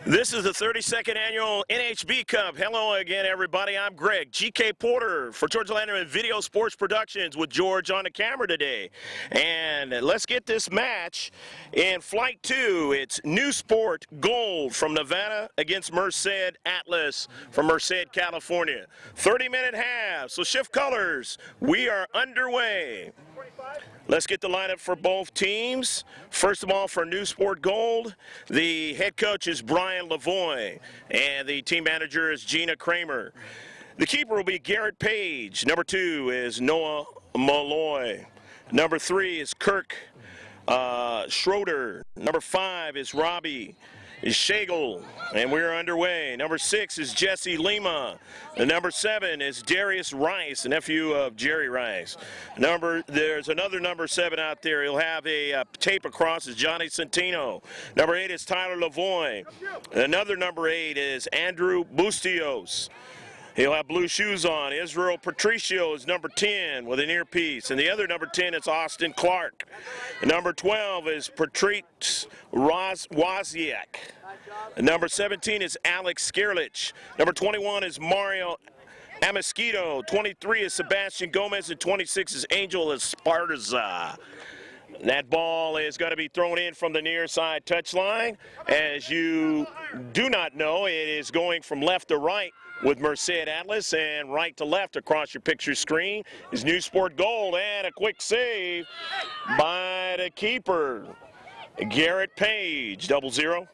This is the 32nd annual NHB Cup. Hello again, everybody. I'm Greg, GK Porter for Georgia Landerman Video Sports Productions with George on the camera today. And let's get this match in Flight 2. It's Neusport Gold from Nevada against Merced Atlas from Merced, California. 30-minute half, so shift colors. We are underway. Let's get the lineup for both teams. First of all, for Neusport Gold, the head coach is Brian Lavoie, and the team manager is Gina Kramer. The keeper will be Garrett Page. Number 2 is Noah Malloy. Number 3 is Kirk Schroeder. Number 5 is Robbie Shagel, and we're underway. Number 6 is Jesse Lima. And number 7 is Darius Rice, a nephew of Jerry Rice. There's another number 7 out there. He'll have a tape across is Johnny Centino. Number 8 is Tyler Lavoie. Another number 8 is Andrew Bustios. He'll have blue shoes on. Israel Patricio is number 10 with an earpiece. And the other number 10 is Austin Clark. And number 12 is Patrice Wozniak. And number 17 is Alex Skerlich. Number 21 is Mario Amasquito. 23 is Sebastian Gomez. And 26 is Angel Esparza. That ball is going to be thrown in from the near side touchline. As you do not know, it is going from left to right with Merced Atlas, and right to left across your picture screen is Neusport Gold, and a quick save by the keeper, Garrett Page, 0-0.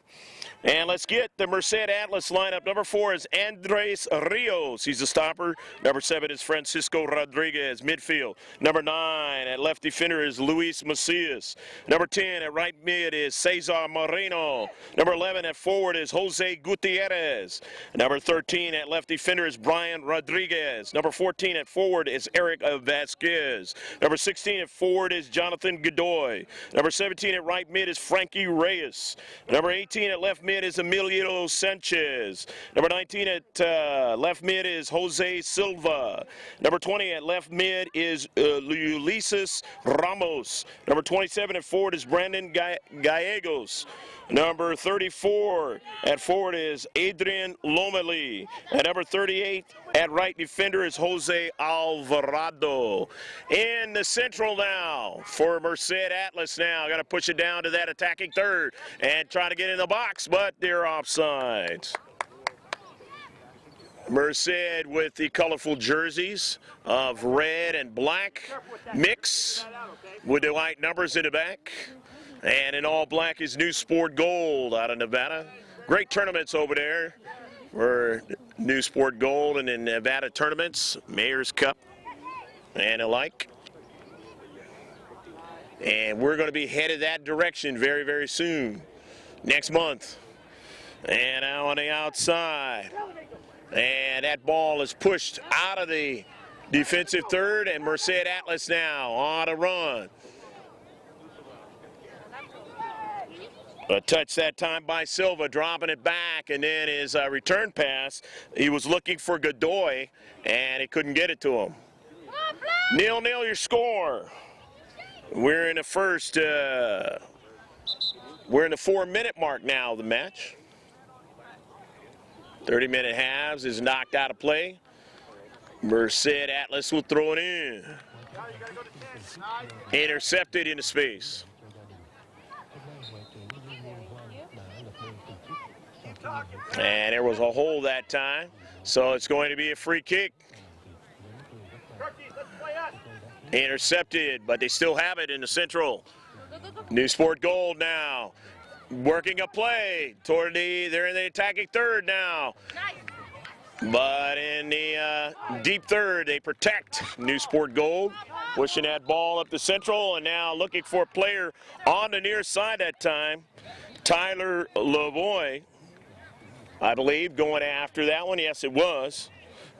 And let's get the Merced Atlas lineup. Number 4 is Andres Rios. He's a stopper. Number 7 is Francisco Rodriguez, midfield. Number 9 at left defender is Luis Macias. Number 10 at right mid is Cesar Moreno. Number 11 at forward is Jose Gutierrez. Number 13 at left defender is Brian Rodriguez. Number 14 at forward is Eric Vasquez. Number 16 at forward is Jonathan Godoy. Number 17 at right mid is Frankie Reyes. Number 18 at left mid is Emilio Sanchez. Number 19 at left mid is Jose Silva. Number 20 at left mid is Ulises Ramos. Number 27 at forward is Brandon Gallegos. Number 34 at forward is Adrian Lomeli. And number 38 at right defender is Jose Alvarado. In the central now for Merced Atlas now. Got to push it down to that attacking third and try to get in the box, but they're offsides. Merced with the colorful jerseys of red and black mix with the white numbers in the back. And in all black is Neusport Gold out of Nevada. Great tournaments over there for Neusport Gold and in Nevada tournaments, Mayor's Cup and alike. And we're going to be headed that direction very, very soon, next month. And now on the outside. And that ball is pushed out of the defensive third, and Merced Atlas now on a run. A touch that time by Silva, dropping it back, and then his return pass, he was looking for Godoy, and he couldn't get it to him. 0-0 your score. We're in the first, we're in the 4-minute mark now of the match. 30-minute halves is knocked out of play. Merced Atlas will throw it in. Intercepted into space. And there was a hole that time, so it's going to be a free kick. Intercepted, but they still have it in the central. Neusport Gold now working a play toward they're in the attacking third now. But in the deep third, they protect Neusport Gold, pushing that ball up the central, and now looking for a player on the near side that time. Tyler Lavoie, I believe, going after that one. Yes, it was.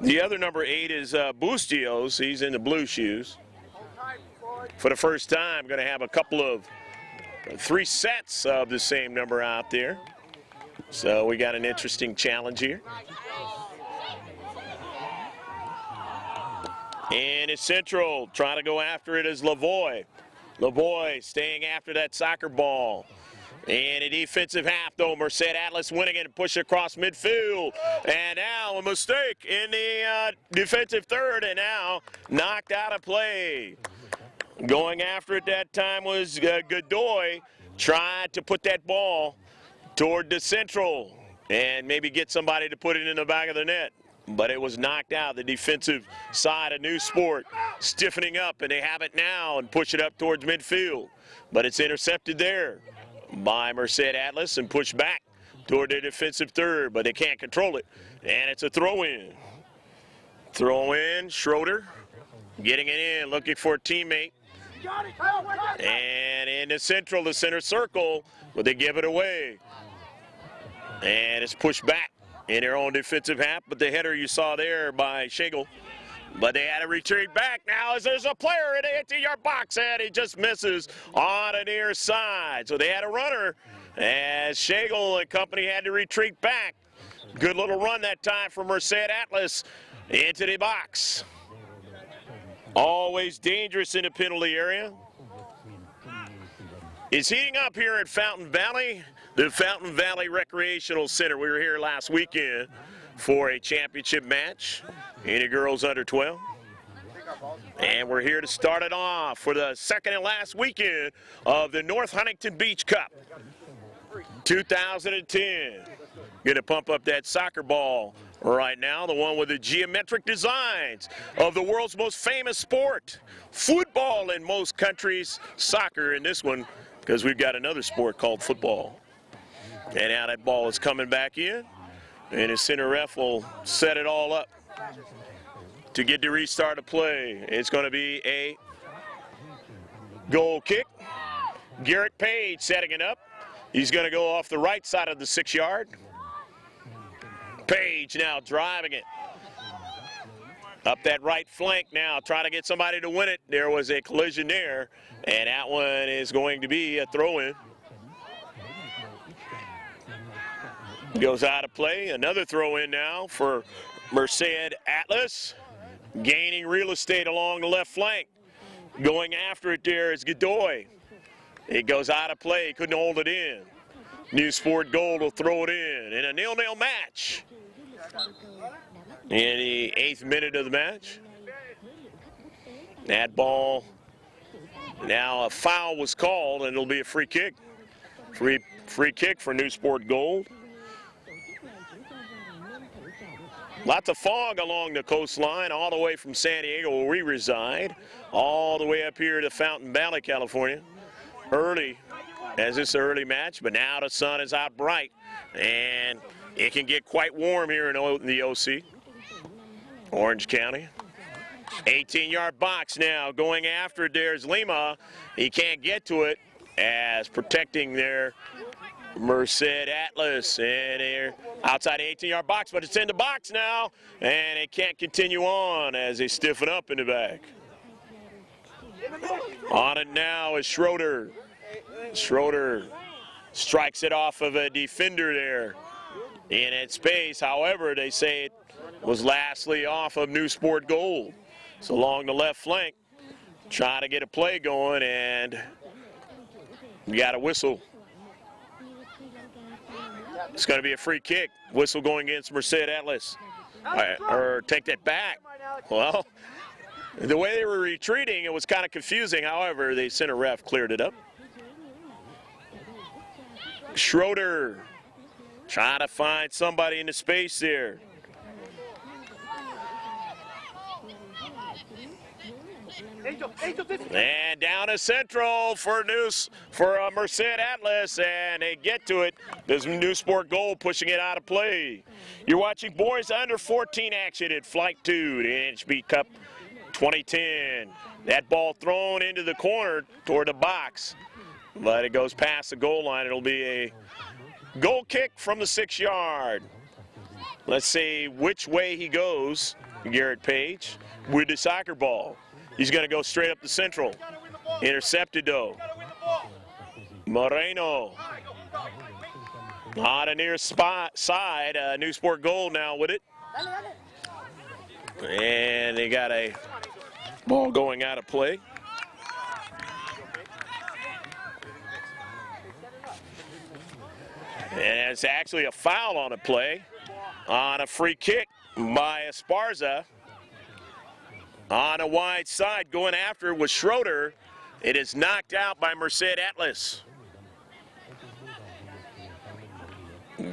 The other number 8 is Bustios. He's in the blue shoes. For the first time, going to have a couple of 3 sets of the same number out there. So we got an interesting challenge here. And it's central, trying to go after it is Lavoie. Lavoie staying after that soccer ball. And a defensive half, though. Merced Atlas winning it and push it across midfield. And now a mistake in the defensive third, and now knocked out of play. Going after it that time was Godoy. Tried to put that ball toward the central and maybe get somebody to put it in the back of the net. But it was knocked out. The defensive side of Neusport stiffening up, and they have it now and push it up towards midfield. But it's intercepted there by Merced Atlas and pushed back toward their defensive third, but they can't control it. And it's a throw-in. Throw-in, Schroeder getting it in, looking for a teammate. And in the center circle, but they give it away. And it's pushed back in their own defensive half, but the header you saw there by Schagel. But they had to retreat back now as there's a player in the 18-yard box, and he just misses on the near side. So they had a runner as Schagel and company had to retreat back. Good little run that time for Merced Atlas into the box. Always dangerous in the penalty area. It's heating up here at Fountain Valley, the Fountain Valley Recreational Center. We were here last weekend for a championship match in the girls under 12. And we're here to start it off for the second and last weekend of the North Huntington Beach Cup 2010. Going to pump up that soccer ball right now, the one with the geometric designs of the world's most famous sport. Football in most countries, soccer in this one, because we've got another sport called football. And now that ball is coming back in, and the center ref will set it all up to get the restart of play. It's going to be a goal kick. Garrett Page setting it up. He's going to go off the right side of the 6-yard. Page now driving it up that right flank now, trying to get somebody to win it. There was a collision there, and that one is going to be a throw-in. Goes out of play. Another throw-in now for Merced Atlas, gaining real estate along the left flank. Going after it there is Godoy. It goes out of play. Couldn't hold it in. Neusport Gold will throw it in a 0-0 match. In the 8th minute of the match. That ball, now a foul was called, and it'll be a free kick. Free kick for Neusport Gold. Lots of fog along the coastline, all the way from San Diego where we reside, all the way up here to Fountain Valley, California. Early, as this early match, but now the sun is out bright, and it can get quite warm here in the OC, Orange County. 18-yard box now, going after it. There's Lima. He can't get to it as protecting their Merced Atlas, and they're outside the 18-yard box, but it's in the box now, and it can't continue on as they stiffen up in the back. On it now is Schroeder. Schroeder strikes it off of a defender there in that space. However, they say it was lastly off of Neusport Gold. So along the left flank, trying to get a play going, and you got a whistle. It's going to be a free kick. Whistle going against Merced Atlas. Or take that back. Well, the way they were retreating, it was kind of confusing. However, the center ref cleared it up. Schroeder trying to find somebody in the space there. And down to central for Merced Atlas, and they get to it. There's Neusport Gold pushing it out of play. You're watching boys under 14 action at Flight 2, the NHB Cup 2010. That ball thrown into the corner toward the box, but it goes past the goal line. It'll be a goal kick from the 6-yard. Let's see which way he goes, Garrett Page, with the soccer ball. He's going to go straight up the central. Intercepted, though. Moreno. On a near spot side. Neusport Gold now with it. And they got a ball going out of play. And it's actually a foul on a play on a free kick by Esparza. On a wide side, going after was Schroeder. It is knocked out by Merced Atlas.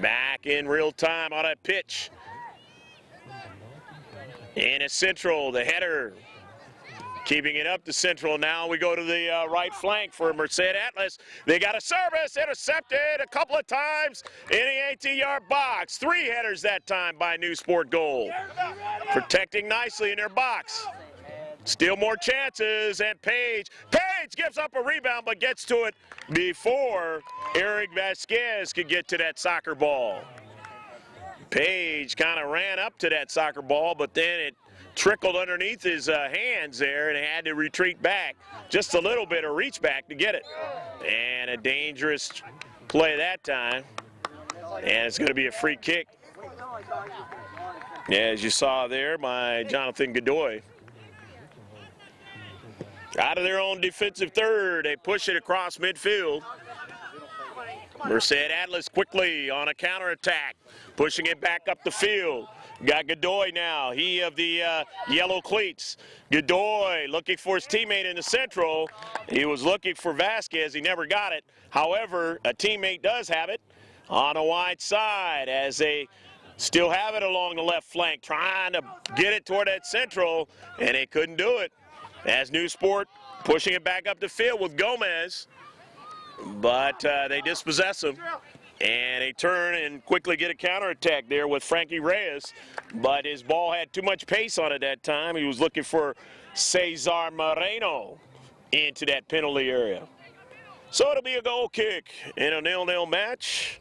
Back in real time on a pitch. In a Central, the header. Keeping it up to Central. Now we go to the right flank for Merced Atlas. They got a service, intercepted a couple of times in the 18-yard box. 3 headers that time by Neusport goal. Protecting nicely in their box. Still more chances, and Page gives up a rebound but gets to it before Eric Vasquez could get to that soccer ball. Page kind of ran up to that soccer ball, but then it trickled underneath his hands there and had to retreat back just a little bit, or reach back to get it. And a dangerous play that time, and it's going to be a free kick. Yeah, as you saw there by Jonathan Godoy. Out of their own defensive third, they push it across midfield. Merced Atlas quickly on a counterattack, pushing it back up the field. Got Godoy now, he of the yellow cleats. Godoy looking for his teammate in the Central. He was looking for Vasquez, he never got it. However, a teammate does have it on a wide side as they still have it along the left flank, trying to get it toward that Central, and they couldn't do it. As Neusport pushing it back up the field with Gomez, but they dispossess him, and they turn and quickly get a counterattack there with Frankie Reyes, but his ball had too much pace on it that time. He was looking for Cesar Moreno into that penalty area. So it'll be a goal kick in a 0-0 match.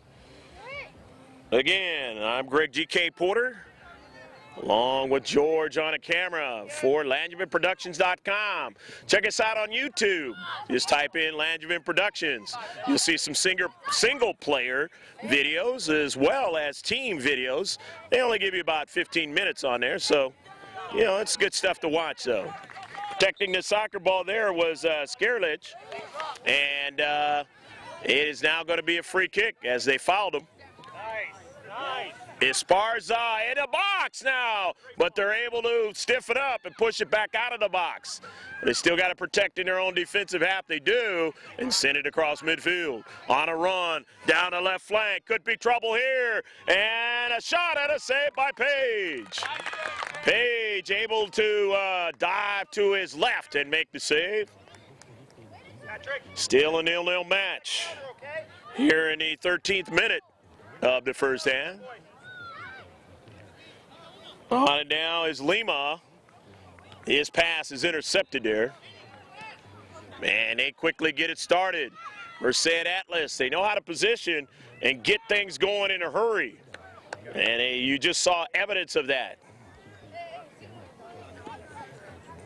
Again, I'm Greg G.K. Porter, along with George on a camera for LangevinProductions.com. Check us out on YouTube. Just type in Langevin Productions. You'll see some single-player videos as well as team videos. They only give you about 15 minutes on there, so, you know, it's good stuff to watch, though. Protecting the soccer ball there was Skerlich, and it is now going to be a free kick as they fouled him. Esparza in the box now, but they're able to stiffen up and push it back out of the box. They still got to protect in their own defensive half. They do, and send it across midfield. On a run, down the left flank. Could be trouble here, and a shot and a save by Page. Page able to dive to his left and make the save. Still a 0-0 match here in the 13th minute of the first half. On it now is Lima. His pass is intercepted there. And they quickly get it started. Merced Atlas, they know how to position and get things going in a hurry. And you just saw evidence of that.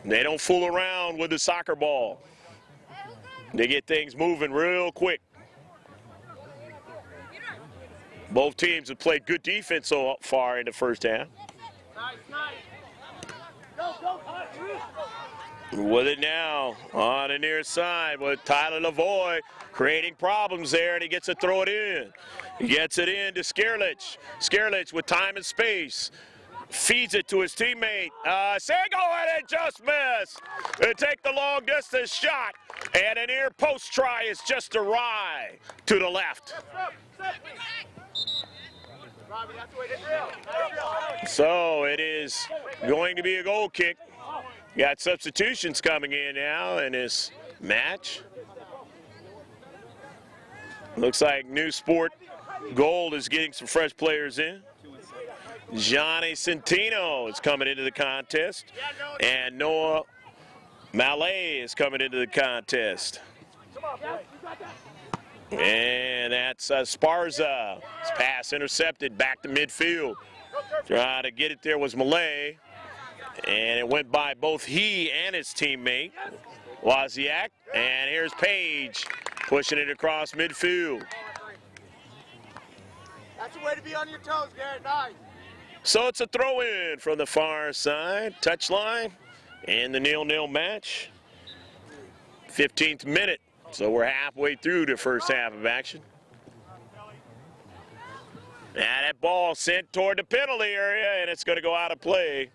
They don't fool around with the soccer ball. They get things moving real quick. Both teams have played good defense so far in the first half. With it now on the near side with Tyler Lavoie creating problems there, and he gets to throw it in. He gets it in to Skerlich. Skerlich with time and space. Feeds it to his teammate. Sego, and it just missed. They take the long distance shot, and a near post try is just awry to the left. So it is going to be a goal kick. Got substitutions coming in now in this match. Looks like Neusport Gold is getting some fresh players in. Johnny Centino is coming into the contest, and Noah Malay is coming into the contest. And that's Esparza. His pass intercepted back to midfield. Trying to get it there was Malay, and it went by both he and his teammate, Wozniak. And here's Page pushing it across midfield. That's the way to be on your toes, Garrett. Nice. So it's a throw-in from the far side, touchline, in the 0-0 match. 15th minute, so we're halfway through the first half of action. And that ball sent toward the penalty area, and it's going to go out of play.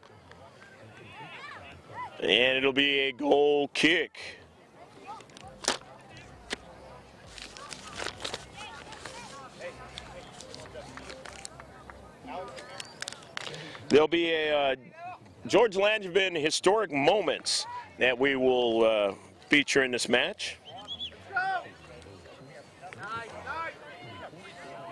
And it'll be a goal kick. There'll be a George Langevin historic moments that we will feature in this match.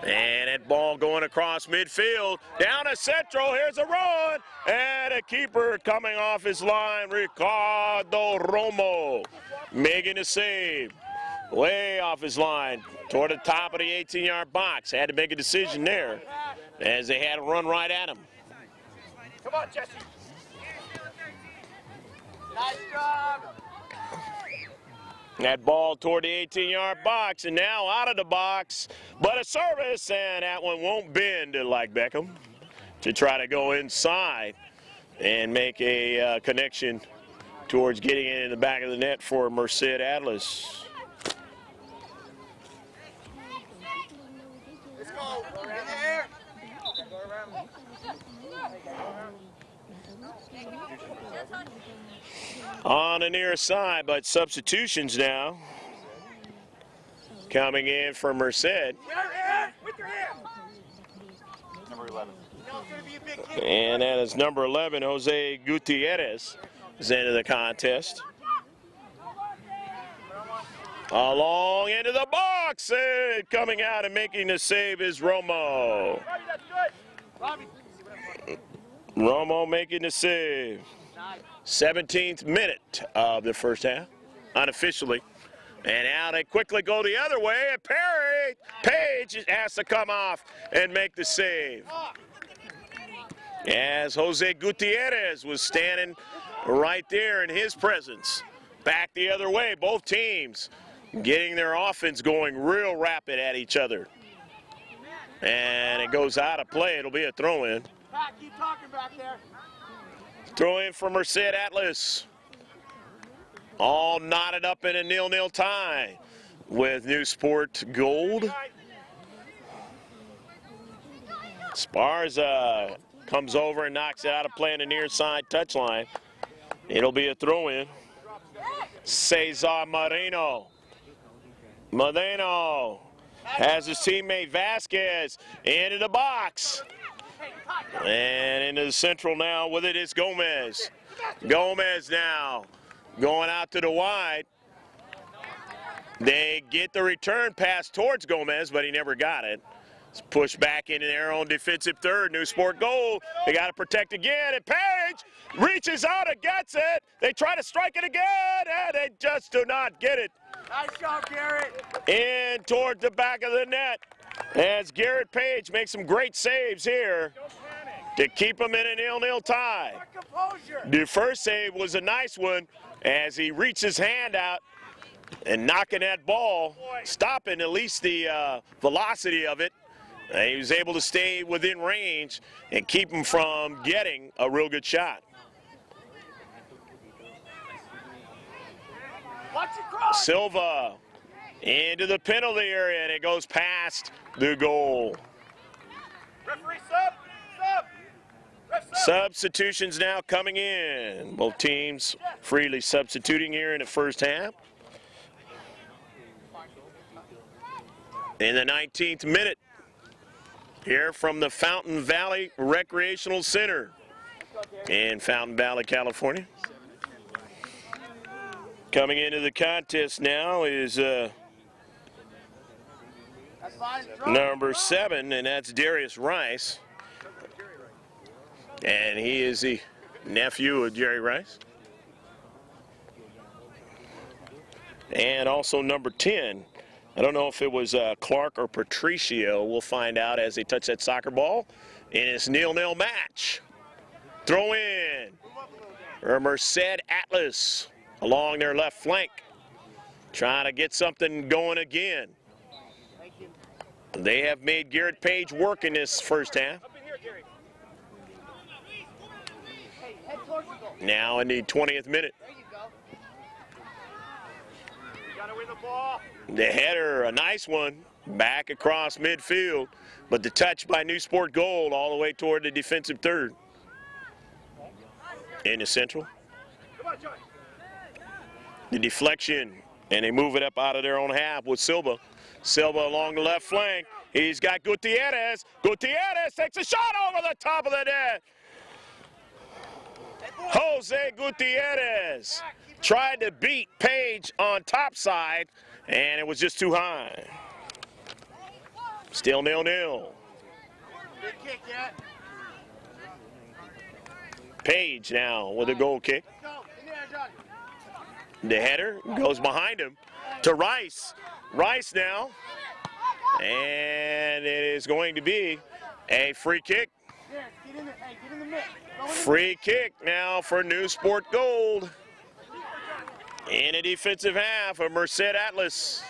And that ball going across midfield, down to central, here's a run, and a keeper coming off his line, Ricardo Romo, making a save. Way off his line, toward the top of the 18-yard box. Had to make a decision there, as they had to run right at him. Come on, Jesse. Nice job. That ball toward the 18-yard box, and now out of the box, but a service, and that one won't bend like Beckham to try to go inside and make a connection towards getting it in the back of the net for Merced Atlas. Let's go. In the air. On the near side, but substitutions now coming in for Merced. With your hand. Number 11. No, it's going to be a big kick. And that is number 11, Jose Gutierrez, is into the contest. Along into the box, and coming out and making the save is Romo. Romo making the save. 17th minute of the first half, unofficially. And now they quickly go the other way, and Page has to come off and make the save. As Jose Gutierrez was standing right there in his presence. Back the other way, both teams getting their offense going real rapid at each other. And it goes out of play. It'll be a throw-in. Keep talking back there. Throw in for Merced Atlas. All knotted up in a 0-0 tie with Neusport Gold. Sparza comes over and knocks it out of play on the near side touchline. It'll be a throw-in. Cesar Moreno has his teammate Vasquez into the box. And into the central now with it is Gomez. Gomez now going out to the wide. They get the return pass towards Gomez, but he never got it. It's pushed back into their own defensive third. Neusport goal. They got to protect again. And Page reaches out and gets it. They try to strike it again, and they just do not get it. Nice job, Garrett. In towards the back of the net. As Garrett Page makes some great saves here to keep him in a 0-0 tie. The first save was a nice one as he reached his hand out and knocking that ball, stopping at least the velocity of it. And he was able to stay within range and keep him from getting a real good shot. Silva into the penalty area, and it goes past the goal. Referee sub. Substitutions now coming in. Both teams freely substituting here in the first half. In the 19th minute, here from the Fountain Valley Recreational Center in Fountain Valley, California. Coming into the contest now is number 7, and that's Darius Rice. And he is the nephew of Jerry Rice. And also number 10. I don't know if it was Clark or Patricio. We'll find out as they touch that soccer ball in this 0-0 match. Throw in for Merced Atlas along their left flank. Trying to get something going again. They have made Garrett Page work in this first half. Now in the 20th minute. The header, a nice one, Back across midfield, but the touch by Neusport Gold all the way toward the defensive third. In the central. The deflection, and they move it up out of their own half with Silva. Silva along the left flank. He's got Gutierrez. Gutierrez takes a shot over the top of the net. Jose Gutierrez tried to beat Page on top side, and it was just too high. Still 0-0. Good kick, yeah. Page now with a goal kick. The header goes behind him to Rice. Rice now. And it is going to be a free kick. Free kick now for Neusport Gold. In a defensive half of Merced Atlas.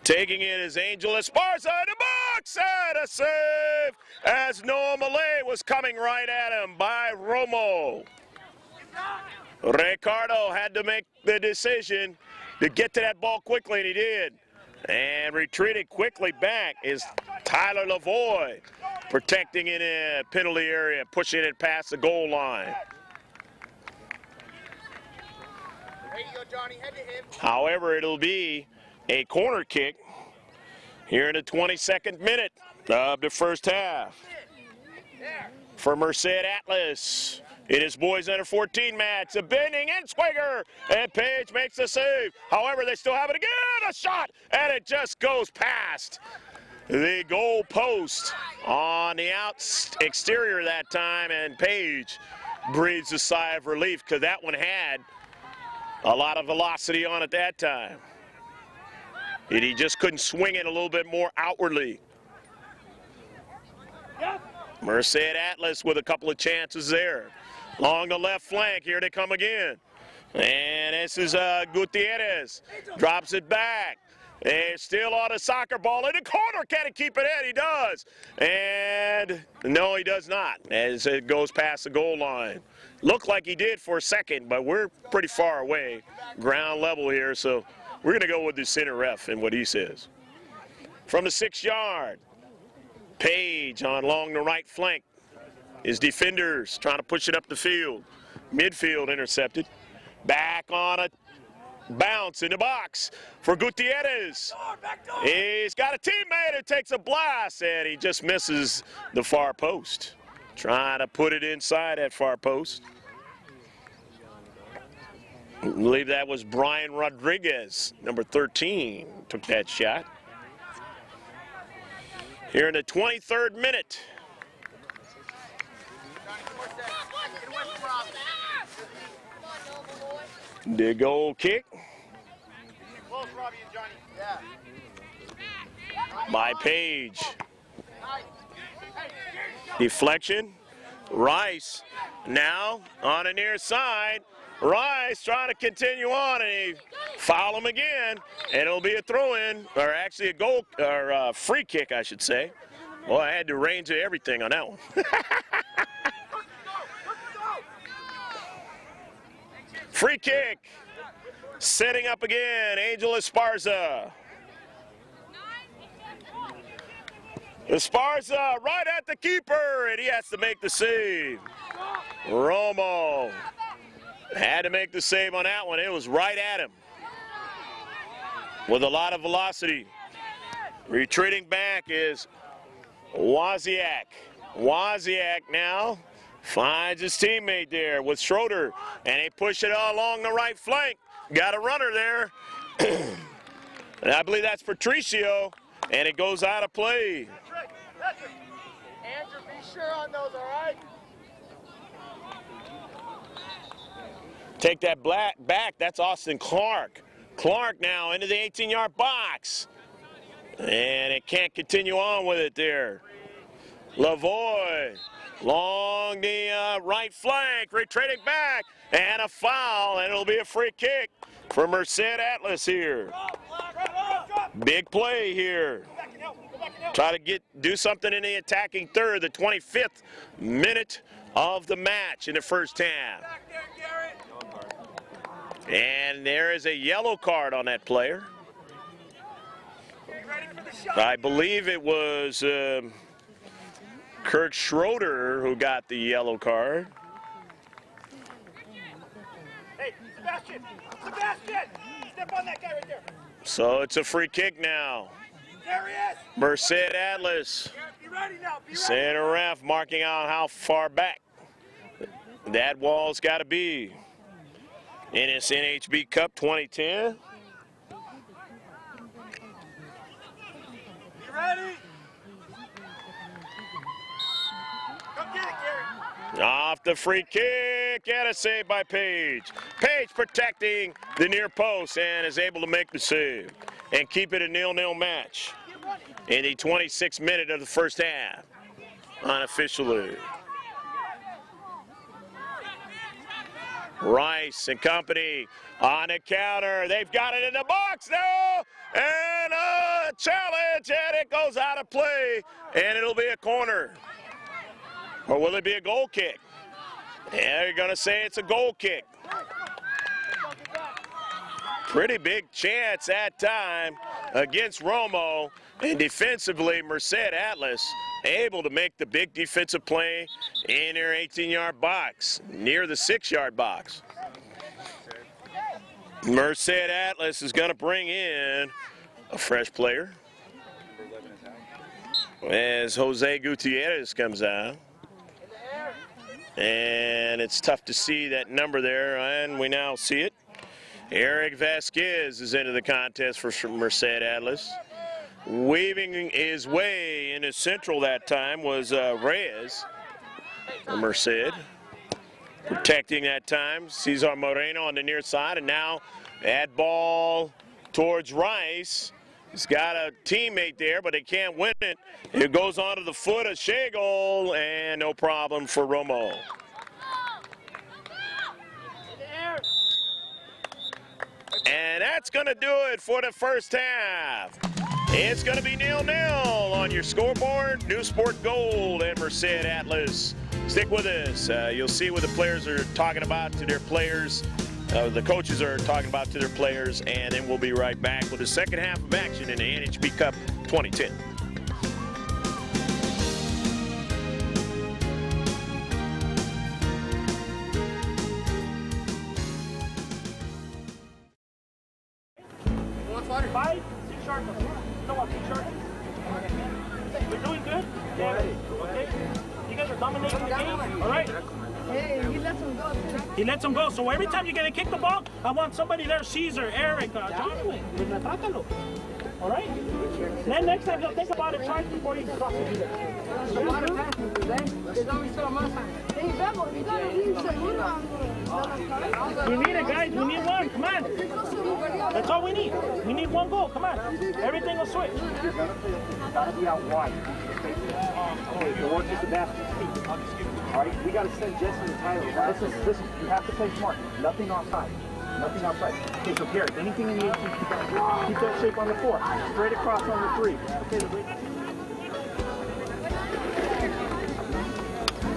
Taking it is Angel Esparza in the box, and a save as Noah Malay was coming right at him by Romo. Ricardo had to make the decision to get to that ball quickly, and he did. And retreated quickly back is Tyler Lavoie, protecting in a penalty area, pushing it past the goal line. There you go, Johnny. Head to him. However, it'll be a corner kick here in the 22nd minute of the first half for Merced Atlas. It is boys under 14 match. A bending in Swigger, and Page makes the save. However, they still have it again. A shot, and it just goes past the goal post on the exterior that time, and Page breathes a sigh of relief because that one had a lot of velocity on it that time. And he just couldn't swing it a little bit more outwardly. Merced Atlas with a couple of chances there. Along the left flank, here they come again. And this is Gutierrez. Drops it back. They're still on a soccer ball in the corner. Can he keep it in? He does. And no, he does not, as it goes past the goal line. Looked like he did for a second, but we're pretty far away, ground level here, so we're going to go with the center ref and what he says. From the 6-yard, Page on along the right flank. His defenders trying to push it up the field. Midfield intercepted. Back on a bounce in the box for Gutierrez. He's got a teammate who takes a blast, and he just misses the far post. Trying to put it inside that far post. I believe that was Brian Rodriguez, number 13, took that shot. Here in the 23rd minute. The goal kick by Page. Deflection. Rice now on the near side. Rice trying to continue on, and he foul him again, and it'll be a throw-in, or actually a goal, or a free kick, I should say. Well, I had to range of everything on that one. Free kick. Setting up again, Angel Esparza. Esparza right at the keeper, and he has to make the save. Romo had to make the save on that one. It was right at him with a lot of velocity. Retreating back is Wozniak. Wozniak now finds his teammate there with Schroeder, and they push it all along the right flank. Got a runner there. And I believe that's Patricio, and it goes out of play. Andrew, be sure on those, all right? Take that back. That's Austin Clark. Clark now into the 18-yard box. And it can't continue on with it there. Lavoie along the right flank, retreating back, and a foul, and it'll be a free kick for Merced Atlas here. Big play here. Try to do something in the attacking third, the 25th minute of the match in the first half. And there is a yellow card on that player. I believe it was Kurt Schroeder who got the yellow card. Hey, Sebastian! Sebastian! Step on that guy right there. So it's a free kick now. There he is! Merced Atlas. Be ready now, be ready. Center ref marking out how far back that wall's got to be. In this NHB Cup 2010. Be ready! Come get it, Gary! Off the free kick, and a save by Page. Page protecting the near post and is able to make the save and keep it a 0-0 match in the 26th minute of the first half, unofficially. Rice and company on the counter. They've got it in the box now, and a challenge, and it goes out of play, and it'll be a corner. Or will it be a goal kick? Yeah, you're going to say it's a goal kick. Pretty big chance that time against Romo, and defensively, Merced Atlas able to make the big defensive play in their 18-yard box, near the 6-yard box. Merced Atlas is going to bring in a fresh player as Jose Gutierrez comes out. And it's tough to see that number there, and we now see it. Eric Vasquez is into the contest for Merced Atlas. Weaving his way into central that time was Reyes for Merced. Protecting that time, Cesar Moreno on the near side, and now that ball towards Rice. He's got a teammate there, but they can't win it. It goes onto the foot of Schagel, and no problem for Romo. And that's going to do it for the first half. It's going to be 0-0 on your scoreboard. Neusport Gold and Merced Atlas. Stick with us. You'll see what the players are talking about to their players. The coaches are talking about to their players, and then we'll be right back with the second half of action in the NHB Cup 2010. Five, 6 yards. You know what, 6 yards? We're doing good? Yeah. Okay. You guys are dominating the game, all right? Hey, he lets him go. He lets him go. So every time you're going to kick the ball, I want somebody there, Caesar, Eric, Jonathan. All right? Then next time he'll think about it twice before he crosses you there. There's a lot of passes today. There's only so much. Hey, Bebo, you gotta leave We need it, guys. We need one. Come on. That's all we need. We need one goal. Come on. Everything will switch. Gotta be out wide. Okay, the work is the basket. All right, we gotta send Jesse and Tyler. Listen, you have to play smart. Nothing offside. Nothing outside. Okay, so Garrett, anything you need, keep that shape on the 4. Straight across on the 3. Okay,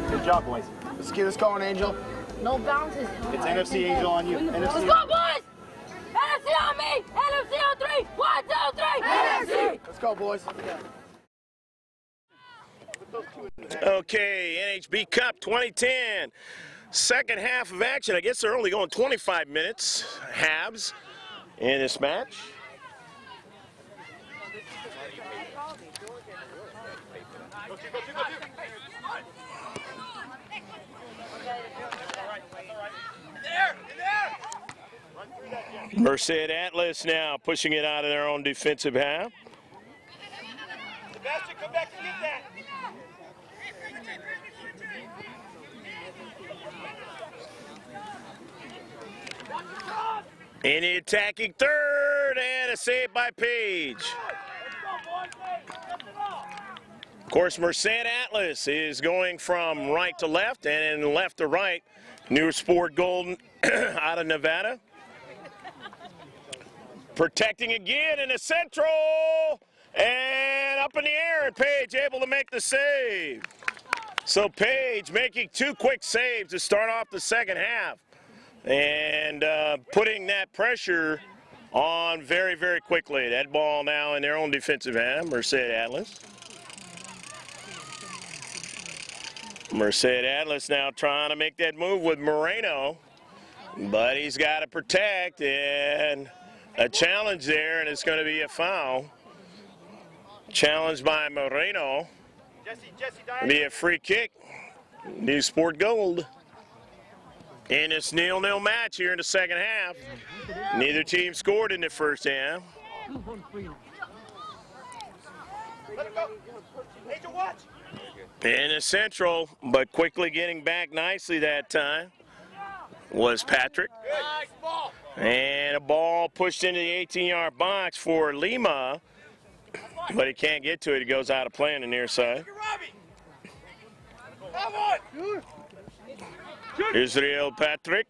good job, boys. Let's get this going, Angel. No bounces. It's NFC Angel on you. Let's go, boys! NFC on me! NFC on 3! 1, 2, 3! NFC! Let's go, boys. Okay, NHB Cup 2010. Second half of action. I guess they're only going 25 minutes, halves, in this match. Merced Atlas now pushing it out of their own defensive half. Sebastian, come back and get that. In the attacking third, and a save by Page. Of course, Merced Atlas is going from right to left and then left to right. Neusport Golden out of Nevada. Protecting again in the central, and up in the air, and Page able to make the save. So Page making 2 quick saves to start off the second half. And putting that pressure on very, very quickly. That ball now in their own defensive half, Merced Atlas. Merced Atlas now trying to make that move with Moreno, but he's got to protect, and a challenge there, and it's going to be a foul. Challenged by Moreno. Be a free kick. Neusport Gold. In this 0-0 match here in the second half. Neither team scored in the first half. In the central, but quickly getting back nicely that time was Patrick. And a ball pushed into the 18-yard box for Lima, but he can't get to it. It goes out of play on the near side. Israel Patrick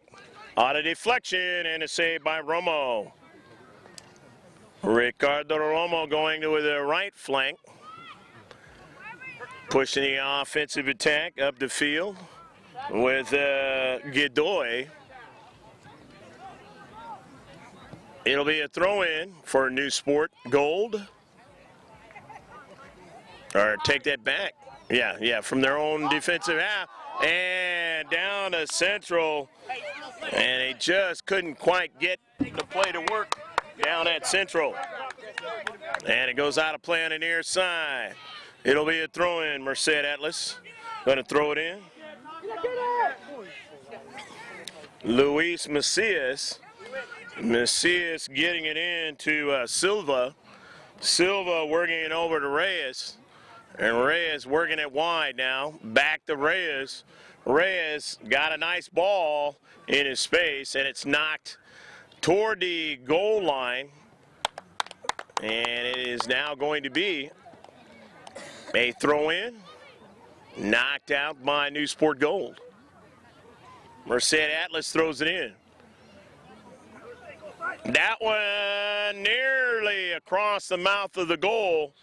on a deflection and a save by Romo. Ricardo Romo going to the right flank, pushing the offensive attack up the field with Godoy. It'll be a throw-in for Neusport Gold. Or take that back. Yeah, from their own defensive half. And down to central. And they just couldn't quite get the play to work down at central. And it goes out of play on the near side. It'll be a throw-in, Merced Atlas. Going to throw it in. Luis Macias. Macias getting it in to Silva. Silva working it over to Reyes. And Reyes working it wide now. Back to Reyes. Reyes got a nice ball in his space, and it's knocked toward the goal line. And it is now going to be a throw-in. Knocked out by Neusport Gold. Merced Atlas throws it in. That one nearly across the mouth of the goal.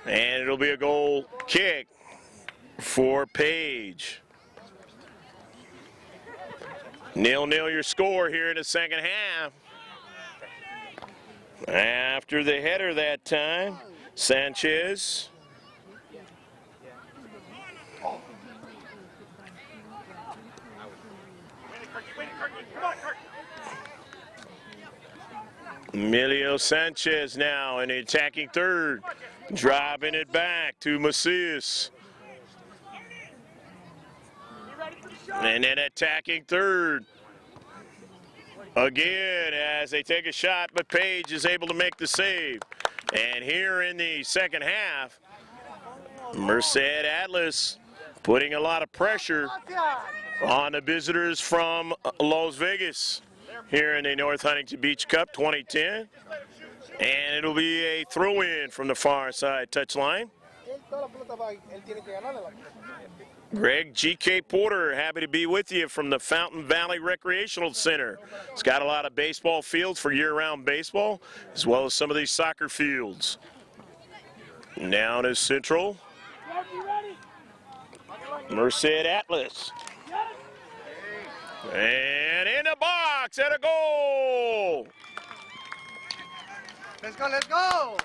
And it'll be a goal kick for Page. 0-0 your score here in the second half. After the header that time, Sanchez. Emilio Sanchez now in the attacking third. Driving it back to Macias. And then attacking third. Again, as they take a shot, but Page is able to make the save. And here in the second half, Merced Atlas putting a lot of pressure on the visitors from Las Vegas here in the North Huntington Beach Cup 2010. And it'll be a throw-in from the far side touchline. Greg G.K. Porter, happy to be with you from the Fountain Valley Recreational Center. It's got a lot of baseball fields for year-round baseball, as well as some of these soccer fields. Down is Central. Merced Atlas. And in the box, and a goal! Let's go, let's go!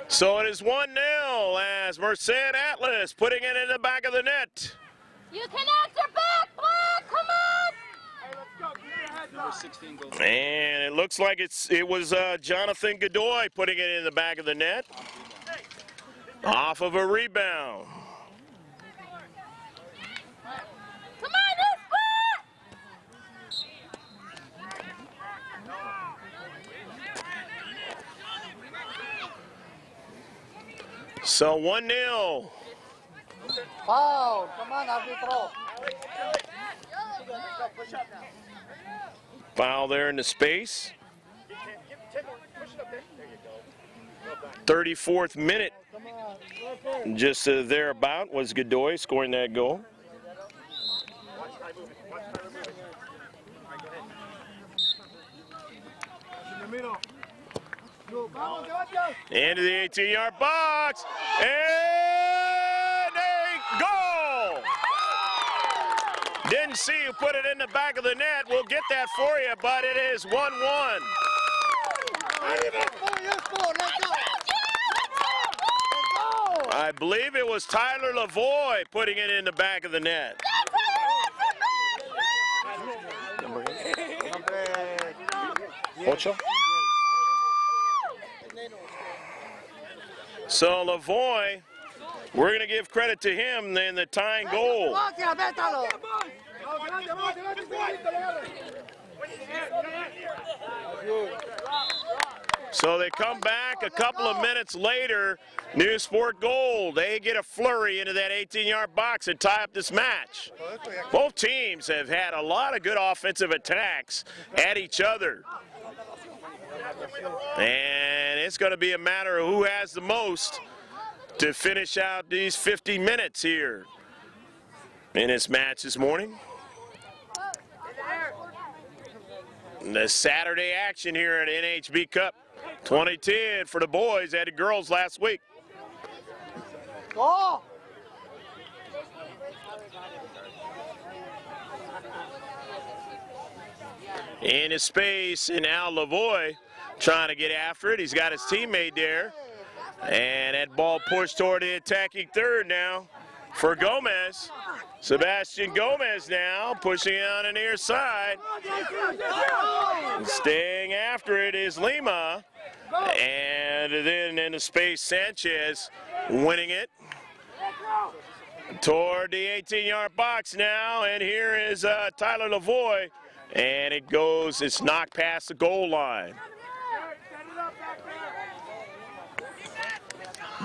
So it is 1-0 as Merced Atlas putting it in the back of the net. You can answer back, Black! Come on! And it looks like it was Jonathan Godoy putting it in the back of the net. Off of a rebound. Come on, Neusport! So 1-0. Foul! Come on, arbitro. Foul there in the space. 34th minute. Just thereabout was Godoy scoring that goal. Into the 18-yard box, and a goal! Didn't see who put it in the back of the net. We'll get that for you, but it is 1-1. I believe it was Tyler Lavoie putting it in the back of the net. Ocho. So Lavoie, we're going to give credit to him in the tying goal. So they come back a couple of minutes later. Neusport goal. They get a flurry into that 18-yard box and tie up this match. Both teams have had a lot of good offensive attacks at each other. And it's going to be a matter of who has the most to finish out these 50 minutes here in this match this morning. The Saturday action here at NHB Cup 2010 for the boys, added girls last week. Go! In his space, and Al Lavoie trying to get after it. He's got his teammate there. And that ball pushed toward the attacking third now for Gomez. Sebastian Gomez now pushing it on the near side. And staying after it is Lima. And then in the space, Sanchez winning it toward the 18-yard box now. And here is Tyler Lavoie. And it goes, it's knocked past the goal line.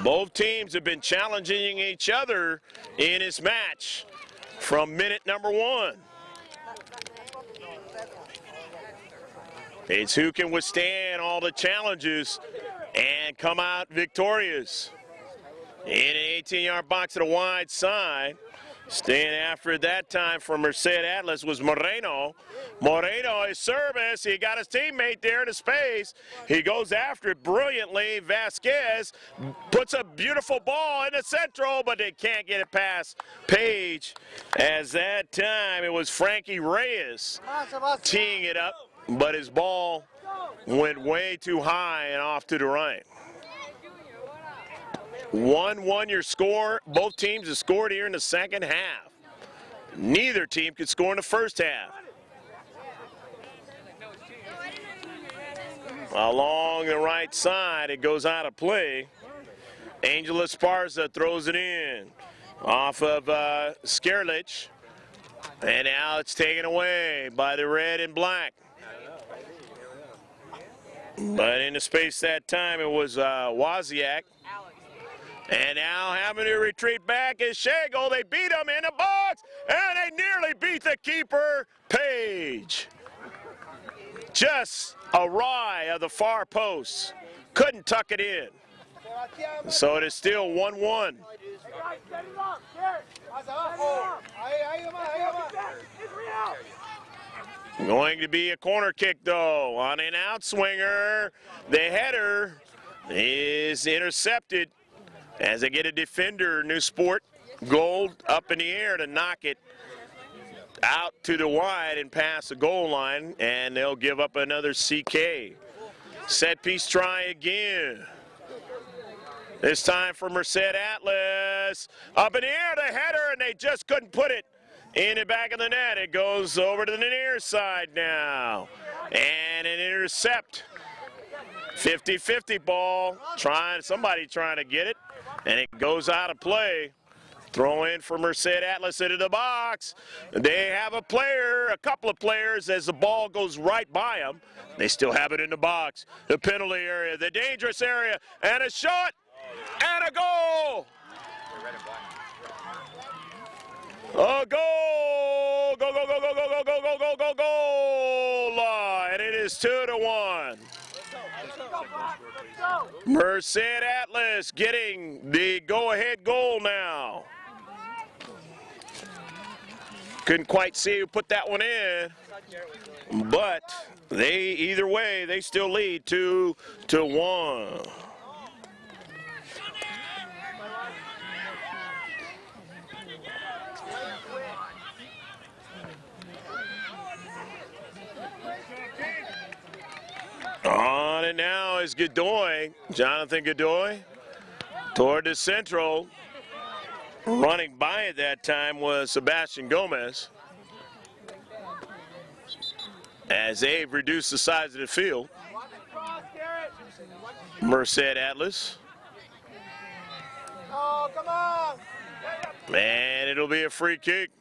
Both teams have been challenging each other in this match from minute number 1. It's who can withstand all the challenges and come out victorious. In an 18-yard box to the wide side. Staying after it that time for Merced Atlas was Moreno. Moreno is service. He got his teammate there in the space. He goes after it brilliantly. Vasquez puts a beautiful ball in the central, but they can't get it past Page. As that time it was Frankie Reyes teeing it up, but his ball went way too high and off to the right. 1-1 your score. Both teams have scored here in the second half. Neither team could score in the first half. Along the right side, it goes out of play. Angel Esparza throws it in off of Skerlich. And now it's taken away by the red and black. But in the space that time, it was Wozniak. And now having to retreat back is Shagel. They beat him in the box, and they nearly beat the keeper, Page. Just awry of the far post. Couldn't tuck it in. So it is still 1-1. Going to be a corner kick, though, on an outswinger. The header is intercepted. As they get a defender, Neusport, Gold up in the air to knock it out to the wide and past the goal line, and they'll give up another CK. Set piece try again. This time for Merced Atlas. Up in the air, the header, and they just couldn't put it in the back of the net. It goes over to the near side now. And an intercept. 50-50 ball. Somebody trying to get it. And it goes out of play. Throw in for Merced Atlas into the box. They have a player, a couple of players, as the ball goes right by them. They still have it in the box. The penalty area, the dangerous area, and a shot, and a goal. A goal! Go, go, go, go, go, go, go, go, go, go, goal! And it is 2-1. Merced Atlas getting the go-ahead goal now. Couldn't quite see who put that one in, but either way, they still lead 2-1. is Godoy, Jonathan Godoy, toward the central. Running by at that time was Sebastian Gomez. As they've reduced the size of the field. Merced Atlas. Oh, come on. And it'll be a free kick.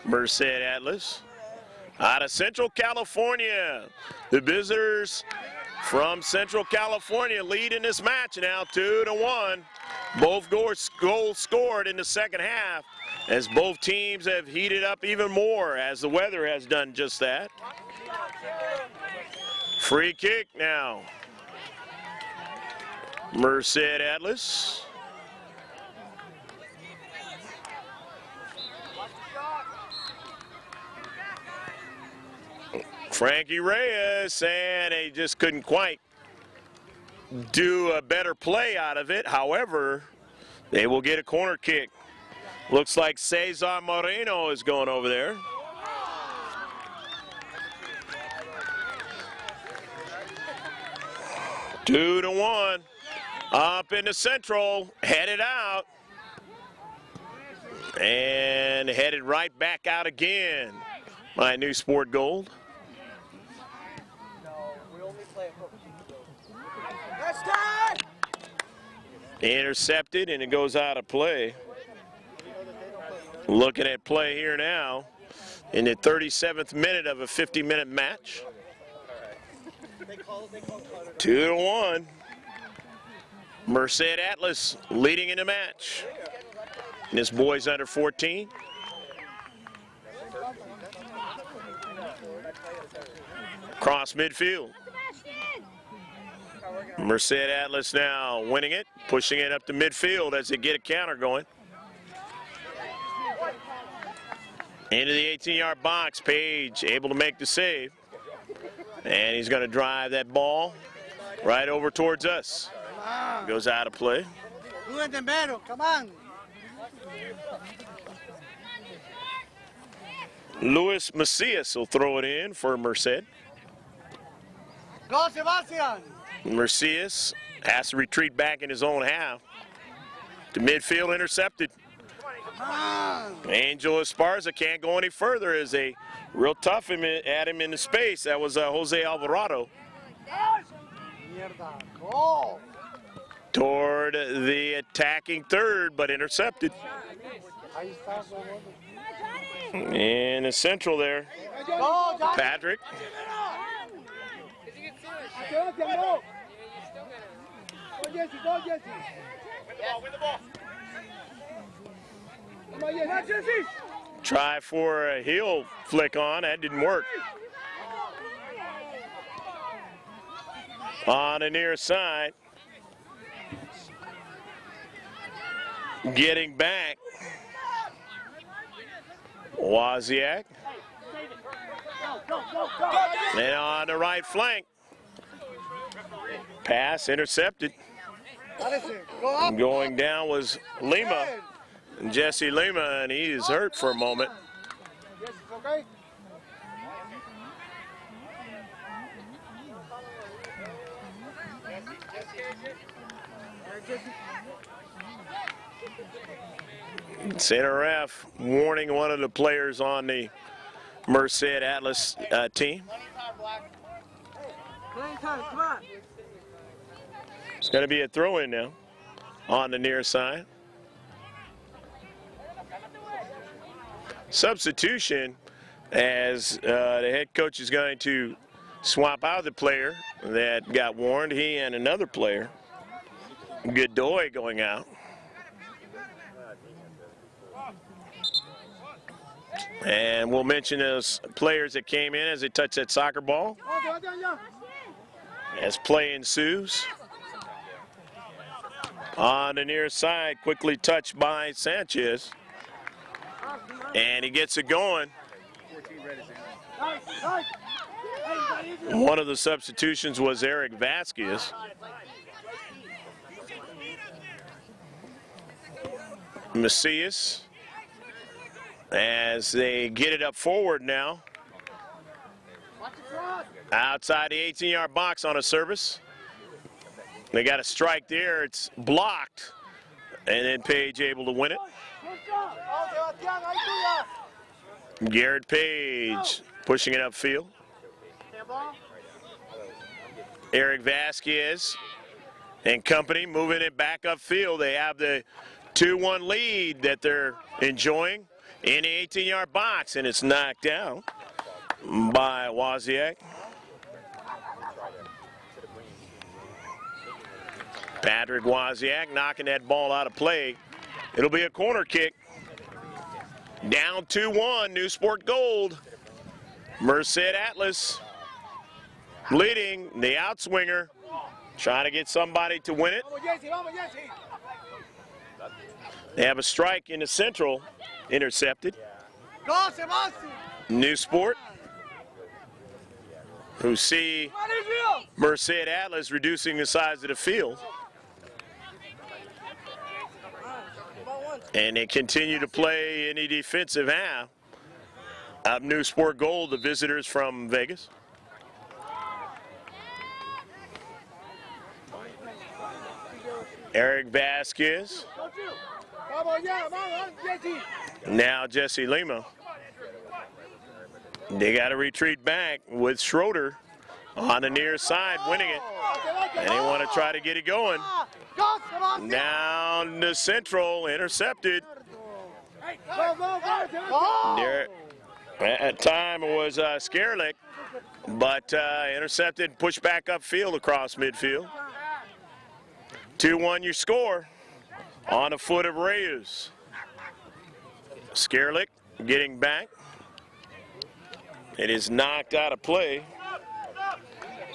Merced Atlas. Out of Central California. The visitors from Central California lead in this match now 2-1. Both goals scored in the second half as both teams have heated up even more as the weather has done just that. Free kick now. Merced Atlas. Frankie Reyes, and they just couldn't quite do a better play out of it. However, they will get a corner kick. Looks like Cesar Moreno is going over there. 2-1. Up in the central, headed out. And headed right back out again. My Neusport Gold. Intercepted, and it goes out of play. Looking at play here now in the 37th minute of a 50-minute match. 2-1. Merced Atlas leading in the match. And this boy's under 14. Cross midfield. Merced Atlas now winning it, pushing it up to midfield as they get a counter going. Into the 18-yard box, Page able to make the save. And he's going to drive that ball right over towards us. Goes out of play. Come on. Luis Macias will throw it in for Merced. Go, Sebastian. Macias has to retreat back in his own half. To midfield, intercepted. Angel Esparza can't go any further as they real tough at him in the space. That was Jose Alvarado. Go. Toward the attacking third, but intercepted. In the central there, Go, Patrick. Try for a heel flick on, that didn't work. On the near side. Getting back. Wozniak. And on the right flank. Pass intercepted. Going down was Lima. And Jesse Lima, and he is hurt for a moment. Center ref warning one of the players on the Merced Atlas team. It's going to be a throw-in now on the near side. Substitution as the head coach is going to swap out the player that got warned. He and another player, Godoy, going out. And we'll mention those players that came in as they touch that soccer ball. As play ensues. On the near side, quickly touched by Sanchez. And he gets it going. One of the substitutions was Eric Vasquez. Macias, as they get it up forward now. Outside the 18-yard box on a service. They got a strike there. It's blocked. And then Page able to win it. Garrett Page pushing it upfield. Eric Vasquez and company moving it back upfield. They have the 2-1 lead that they're enjoying in the 18-yard box, and it's knocked down by Wozniak. Patrick Wozniak knocking that ball out of play. It'll be a corner kick. Down 2-1, Neusport Gold. Merced Atlas leading the outswinger, trying to get somebody to win it. They have a strike in the central, intercepted. Neusport, who see Merced Atlas reducing the size of the field. And they continue to play in the defensive half of Neusport Gold, the visitors from Vegas. Eric Vasquez. Now Jesse Lima. They got to retreat back with Schroeder on the near side winning it. And they want to try to get it going. Down the central, intercepted. There, at time it was Skerlick, but intercepted, pushed back upfield across midfield. 2-1 your score on the foot of Reyes. Skerlick getting back. It is knocked out of play.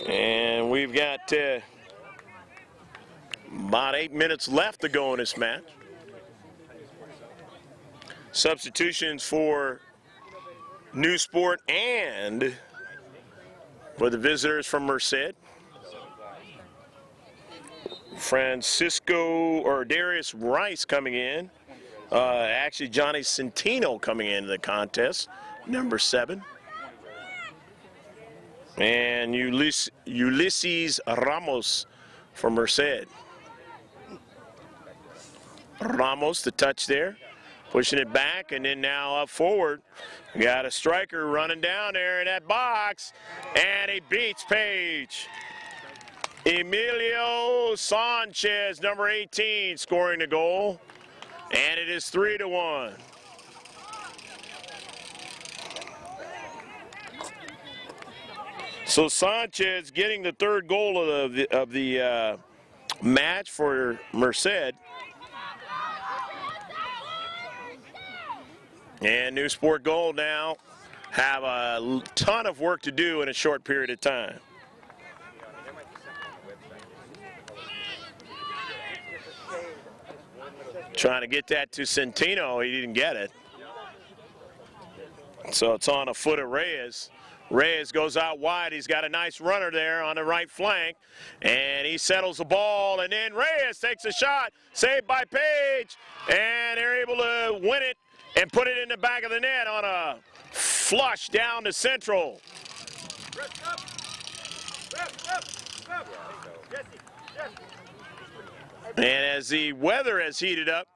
And we've got about 8 minutes left to go in this match. Substitutions for Neusport and for the visitors from Merced. Darius Rice coming in. Actually, Johnny Centino coming into the contest, number 7. And Ulysses Ramos for Merced. Ramos, the touch there, pushing it back, and then now up forward. We got a striker running down there in that box, and he beats Page. Emilio Sanchez, number 18, scoring the goal, and it is 3-1. So Sanchez getting the 3rd goal of the match for Merced. And Neusport Gold now have a ton of work to do in a short period of time. Trying to get that to Centino, he didn't get it. So it's on a foot of Reyes. Reyes goes out wide. He's got a nice runner there on the right flank. And he settles the ball, and then Reyes takes a shot, saved by Page. And they're able to win it and put it in the back of the net on a flush down to central. And as the weather has heated up,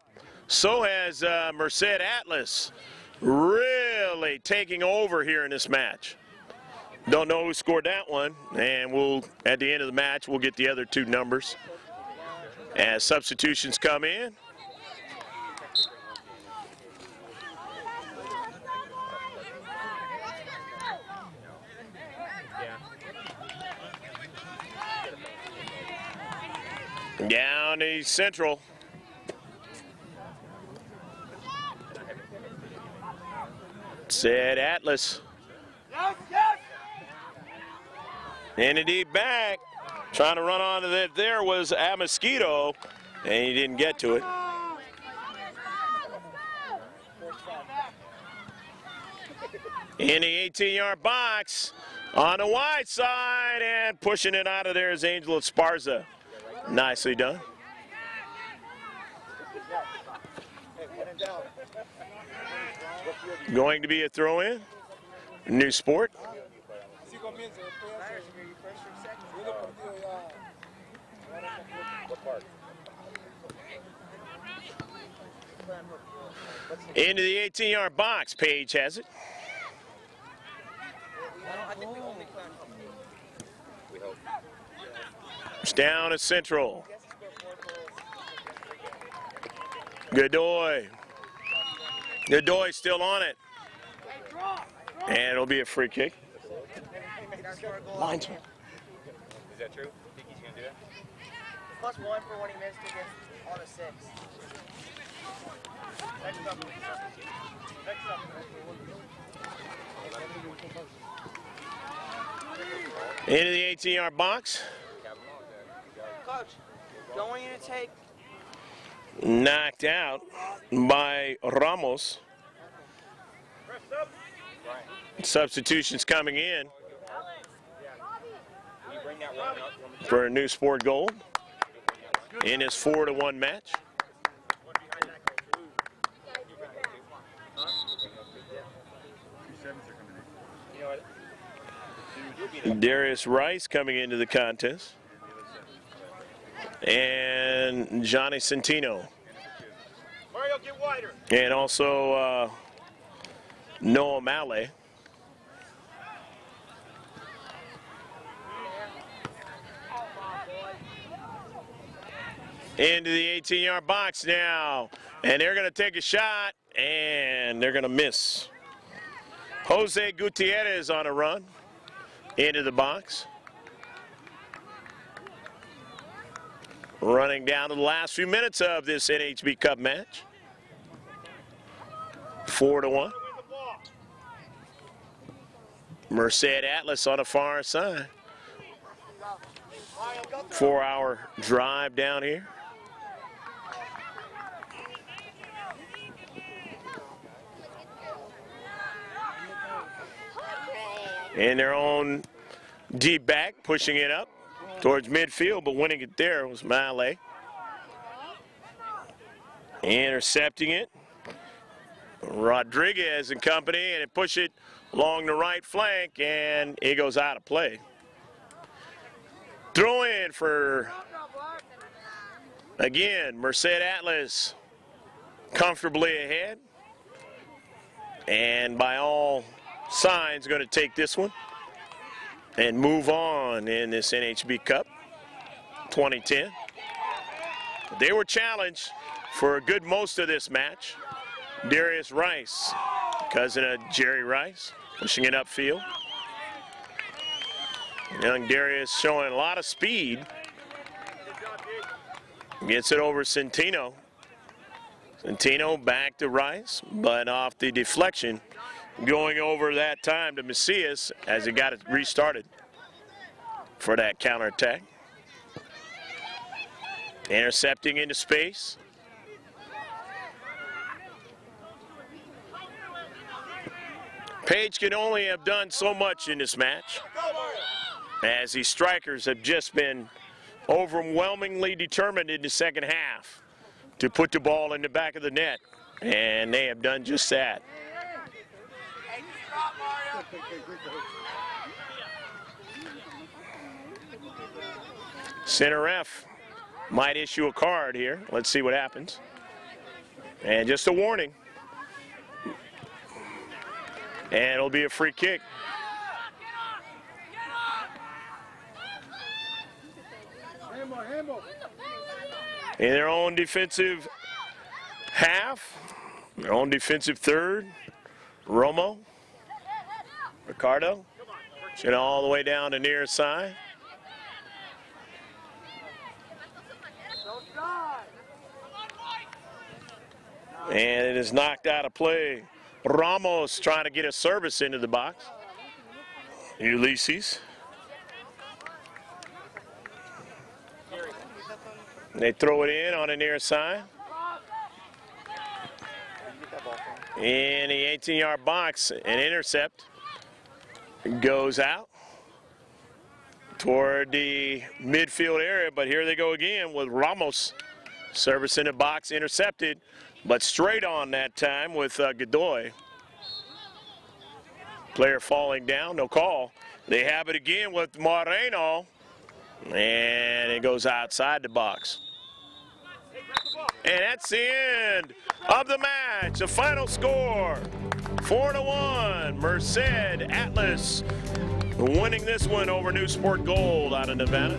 so has Merced Atlas really taking over here in this match. Don't know who scored that one, and we'll, at the end of the match, we'll get the other 2 numbers as substitutions come in. Down the central. Said Atlas. And indeed back. Trying to run onto that there was a Mosquito, and he didn't get to it. In the 18-yard box on the wide side, and pushing it out of there is Angel Esparza. Nicely done. Going to be a throw-in. Neusport. Into the 18-yard box, Page has it. It's down at Central. Godoy. Godoy still on it. And it'll be a free kick. Linesman. Is that true? Think he's going to do that? +1 for when he missed against all the 6. Next up. Next up. Into the 18-yard box. Coach, don't want you to take. Knocked out by Ramos. Substitutions coming in for a Neusport goal in his 4-1 match. Darius Rice coming into the contest. And Johnny Centino. Mario, get wider. And also Noah Malley. Into the 18-yard box now. And they're going to take a shot, and they're going to miss. Jose Gutierrez on a run into the box. Running down to the last few minutes of this NHB Cup match. 4-1. Merced Atlas on the far side. 4-hour drive down here. In their own deep back, pushing it up towards midfield, but winning it there was Malley. Intercepting it. Rodriguez and company, and it push it along the right flank, and it goes out of play. Throw in for, again, Merced Atlas comfortably ahead. And by all signs, going to take this one and move on in this NHB Cup 2010. They were challenged for a good most of this match. Darius Rice, cousin of Jerry Rice, pushing it upfield. Young Darius showing a lot of speed. Gets it over Centino. Centino back to Rice, but off the deflection, going over that time to Macias as he got it restarted for that counterattack. Intercepting into space. Page can only have done so much in this match, as these strikers have just been overwhelmingly determined in the second half to put the ball in the back of the net, and they have done just that. Center ref might issue a card here. Let's see what happens. And just a warning. And it'll be a free kick. In their own defensive half, their own defensive third, Romo, Ricardo, should all the way down the near side. And it is knocked out of play. Ramos trying to get a service into the box. Ulysses. They throw it in on the near side. In the 18-yard box, an intercept goes out toward the midfield area, but here they go again with Ramos. Service in the box, intercepted, but straight on that time with Godoy. Player falling down, no call. They have it again with Moreno. And it goes outside the box. And that's the end of the match. The final score, 4-1. Merced Atlas winning this one over Neusport Gold out of Nevada.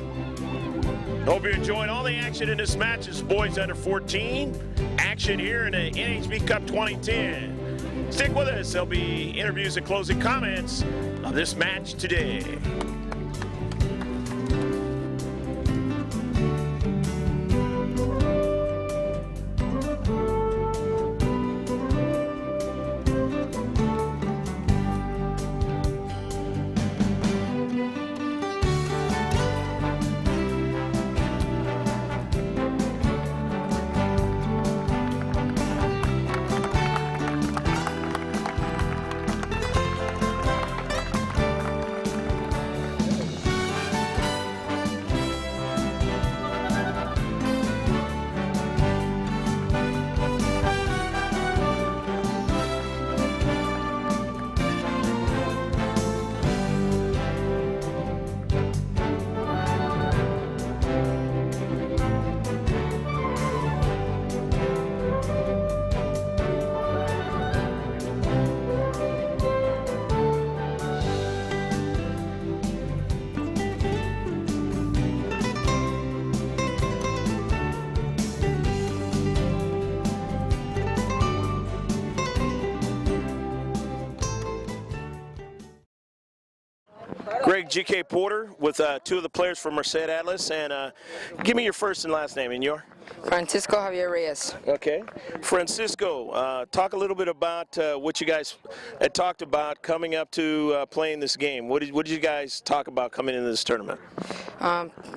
Hope you enjoyed all the action in this match. It's boys under 14 action here in the NHB Cup 2010. Stick with us. There'll be interviews and closing comments of this match today. Greg G.K. Porter with two of the players from Merced Atlas, and give me your first and last name and your. Francisco Javier Reyes. Okay. Francisco, talk a little bit about what you guys had talked about coming up to playing this game. What did you guys talk about coming into this tournament?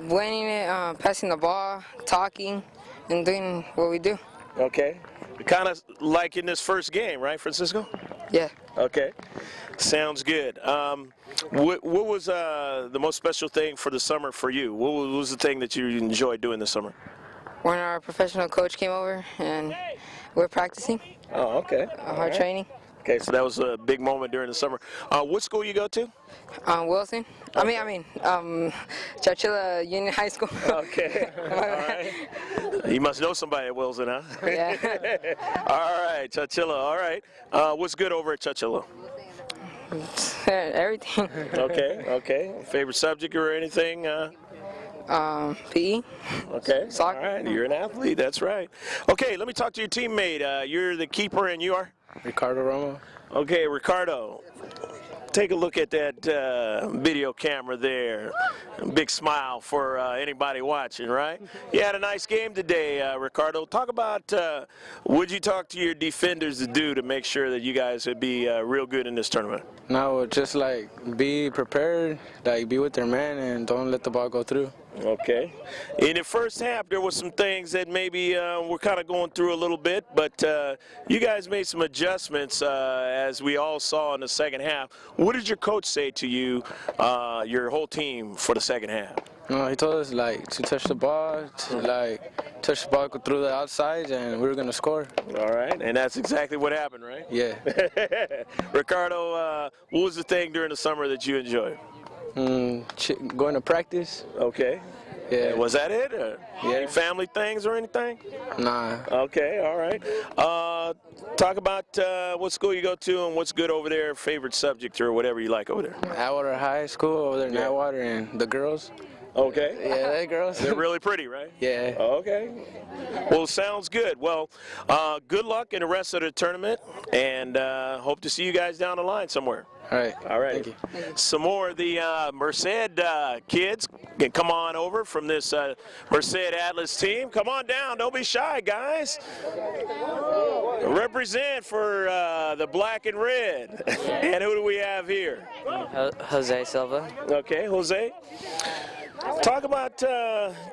Winning it, passing the ball, talking, and doing what we do. Okay. Kind of like in this first game, right, Francisco? Yeah. Okay. Sounds good. What was the most special thing for the summer for you? What was the thing that you enjoyed doing this summer? When our professional coach came over and we're practicing. Oh, okay. Hard training. Okay, so that was a big moment during the summer. What school you go to? Wilson. Okay. I mean, Chachilla Union High School. Okay. All right. You must know somebody at Wilson, huh? Yeah. All right, Chachilla. All right. What's good over at Chachilla? Everything. Okay. Okay. Favorite subject or anything? PE. Okay. Soccer. All right. You're an athlete. That's right. Okay. Let me talk to your teammate. You're the keeper, and you are? Ricardo Romo. Okay, Ricardo. Take a look at that video camera there. Big smile for anybody watching, right? You had a nice game today, Ricardo. Talk about what you talk to your defenders to do to make sure that you guys would be real good in this tournament. No, just like be prepared, like be with their man and don't let the ball go through. Okay. In the first half, there were some things that maybe we're kind of going through a little bit, but you guys made some adjustments as we all saw in the second half. What did your coach say to you, your whole team, for the second half? No, he told us like to touch the ball, to like touch the ball through the outside, and we were gonna score. All right, and that's exactly what happened, right? Yeah. Ricardo, what was the thing during the summer that you enjoyed? Going to practice. Okay. Yeah. Was that it? Or Yeah. any family things or anything? Nah. Okay, all right. Talk about what school you go to and what's good over there, favorite subject or whatever you like over there. Atwater High School over there in Atwater, and the girls. Okay. Yeah, they girls. They're really pretty, right? Yeah. Okay. Well, sounds good. Well, good luck in the rest of the tournament, and hope to see you guys down the line somewhere. All right. All right. Thank you. Some more of the Merced kids can come on over from this Merced Atlas team. Come on down. Don't be shy, guys. Represent for the black and red. And who do we have here? Jose Silva. Okay, Jose. Talk about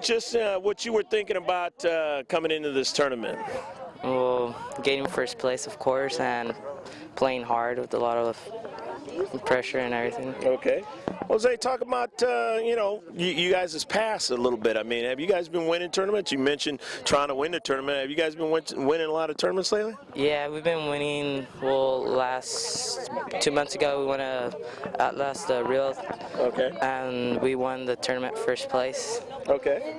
just what you were thinking about coming into this tournament. Well, getting first place, of course, and playing hard with a lot of pressure and everything. Okay. Jose, talk about, you know, you guys' past a little bit. I mean, have you guys been winning tournaments? You mentioned trying to win the tournament. Have you guys been winning a lot of tournaments lately? Yeah, we've been winning. Well, last 2 months ago we won Atlas the Real. Okay. And we won the tournament first place. Okay.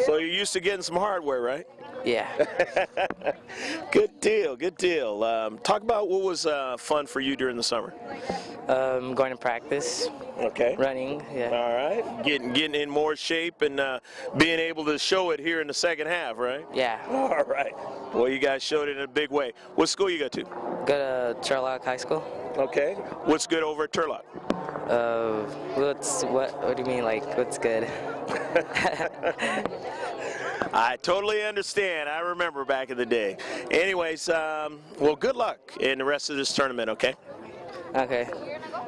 So you're used to getting some hardware, right? Yeah. Good deal, good deal. Talk about what was fun for you during the summer. Going to practice. Okay. Running, yeah. All right. Getting in more shape and being able to show it here in the second half, right? Yeah. All right. Well, you guys showed it in a big way. What school you go to? Go to Turlock High School. Okay. What's good over at Turlock? What do you mean, like, what's good? I totally understand. I remember back in the day. Anyways, well, good luck in the rest of this tournament, okay? Okay.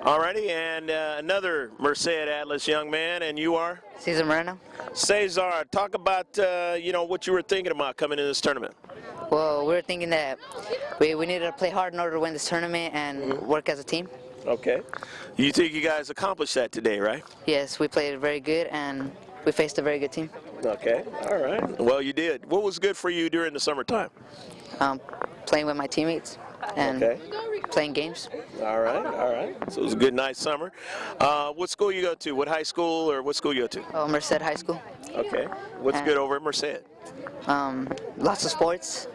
Alrighty, and another Merced Atlas young man, and you are? Cesar Moreno. Cesar, talk about, you know, what you were thinking about coming into this tournament. Well, we were thinking that we needed to play hard in order to win this tournament and work as a team. Okay. You think you guys accomplished that today, right? Yes, we played very good, and we faced a very good team. Okay, all right. Well, you did. What was good for you during the summertime? Playing with my teammates and playing games. All right, all right. So it was a good, nice summer. What school you go to? What high school or what school you go to? Oh, Merced High School. Okay. What's good over at Merced? Lots of sports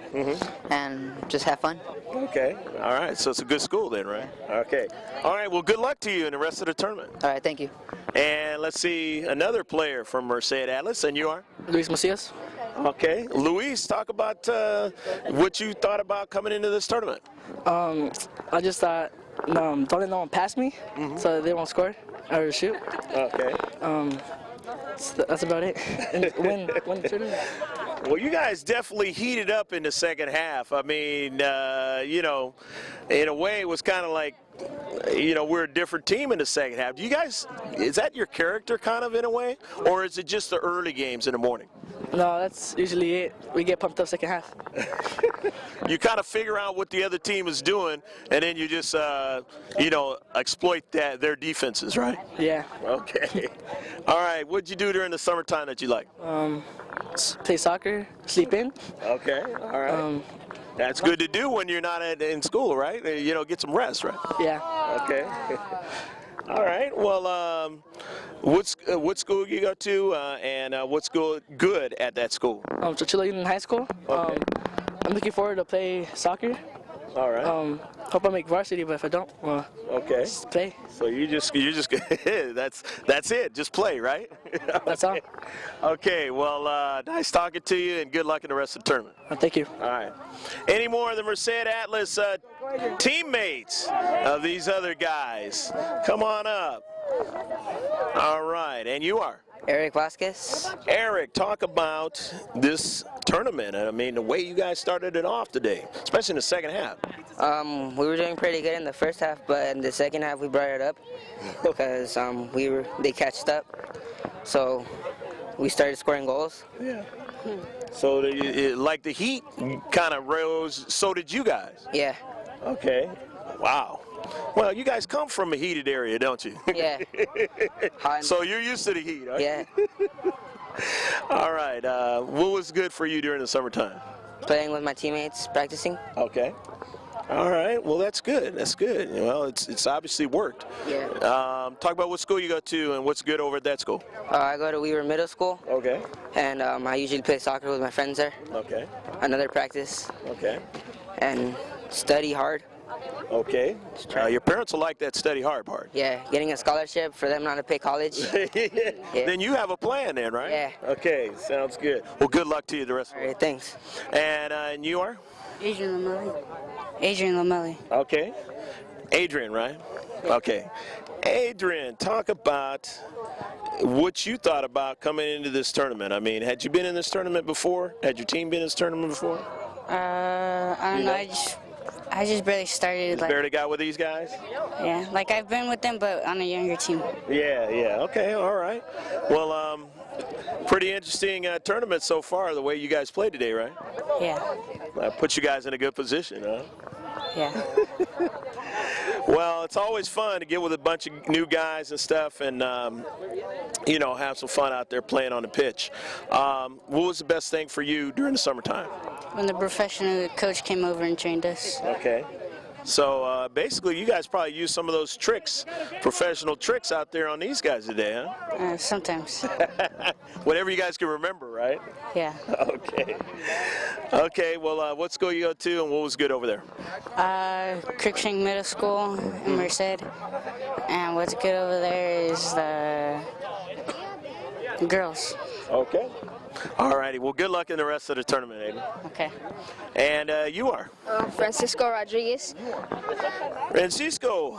and just have fun. Okay. All right. So it's a good school then, right? Okay. All right. Well, good luck to you in the rest of the tournament. All right. Thank you. And let's see another player from Merced Atlas, and you are? Luis Macias. Okay. Luis, talk about what you thought about coming into this tournament. I just thought, don't let no one pass me, so they won't score or shoot. Okay. That's about it. And win the tournament. Well, you guys definitely heated up in the second half. I mean, you know, in a way it was kind of like, you know, we're a different team in the second half. Do you guys, is that your character kind of in a way? Or is it just the early games in the morning? No, that's usually it. We get pumped up second half. You kind of figure out what the other team is doing, and then you just, you know, exploit their defenses, right? Yeah. Okay. All right. What'd you do during the summertime that you like? Play soccer, sleep in. Okay. All right. That's good to do when you're not in school, right? You know, get some rest, right? Yeah. Okay. All right. Well, what school you go to, and what's good at that school? Churchill Union High School. Okay. I'm looking forward to play soccer. All right. Hope I make varsity, but if I don't, well, okay. Just play. So you just that's it. Just play, right? That's all. Okay. Well, nice talking to you, and good luck in the rest of the tournament. Thank you. All right. Any more of the Merced Atlas teammates of these other guys? Come on up. All right. And you are? Eric Vasquez. Eric, talk about this tournament. I mean, the way you guys started it off today, especially in the second half. We were doing pretty good in the first half, but in the second half we brought it up because they catched up. So we started scoring goals. Yeah. So like the Heat kind of rose, so did you guys? Yeah. Okay. Wow. Well, you guys come from a heated area, don't you? Yeah. So you're used to the heat, right? Yeah. All right. What was good for you during the summertime? Playing with my teammates, practicing. Okay. All right. Well, that's good. That's good. Well, it's obviously worked. Yeah. Talk about what school you go to and what's good over at that school. I go to Weaver Middle School. Okay. And I usually play soccer with my friends there. Okay. Another practice. Okay. And study hard. Okay. Your parents will like that study hard part. Yeah, getting a scholarship for them not to pay college. Yeah. Then you have a plan then, right? Yeah. Okay, sounds good. Well, good luck to you the rest of the way. All right, thanks. And you are? Adrian Lamelli. Adrian Lamelli. Okay. Adrian, right? Okay. Adrian, talk about what you thought about coming into this tournament. I mean, had you been in this tournament before? Had your team been in this tournament before? I don't know. I just barely started. Just barely got with these guys? Yeah, like I've been with them, but on a younger team. Yeah, yeah. Okay, all right. Well, pretty interesting tournament so far, the way you guys played today, right? Yeah. Put you guys in a good position, huh? Yeah. Well, it's always fun to get with a bunch of new guys and stuff, and you know, have some fun out there playing on the pitch. What was the best thing for you during the summertime? When the professional coach came over and trained us. Okay. So basically, you guys probably use some of those tricks, professional tricks out there on these guys today, huh? Sometimes. Whatever you guys can remember, right? Yeah. Okay. Okay, well, what school you go to and what was good over there? Crookshank Middle School in Merced. And what's good over there is the girls. Okay. All righty. Well, good luck in the rest of the tournament, Aiden. Okay. And you are? Francisco Rodriguez. Francisco,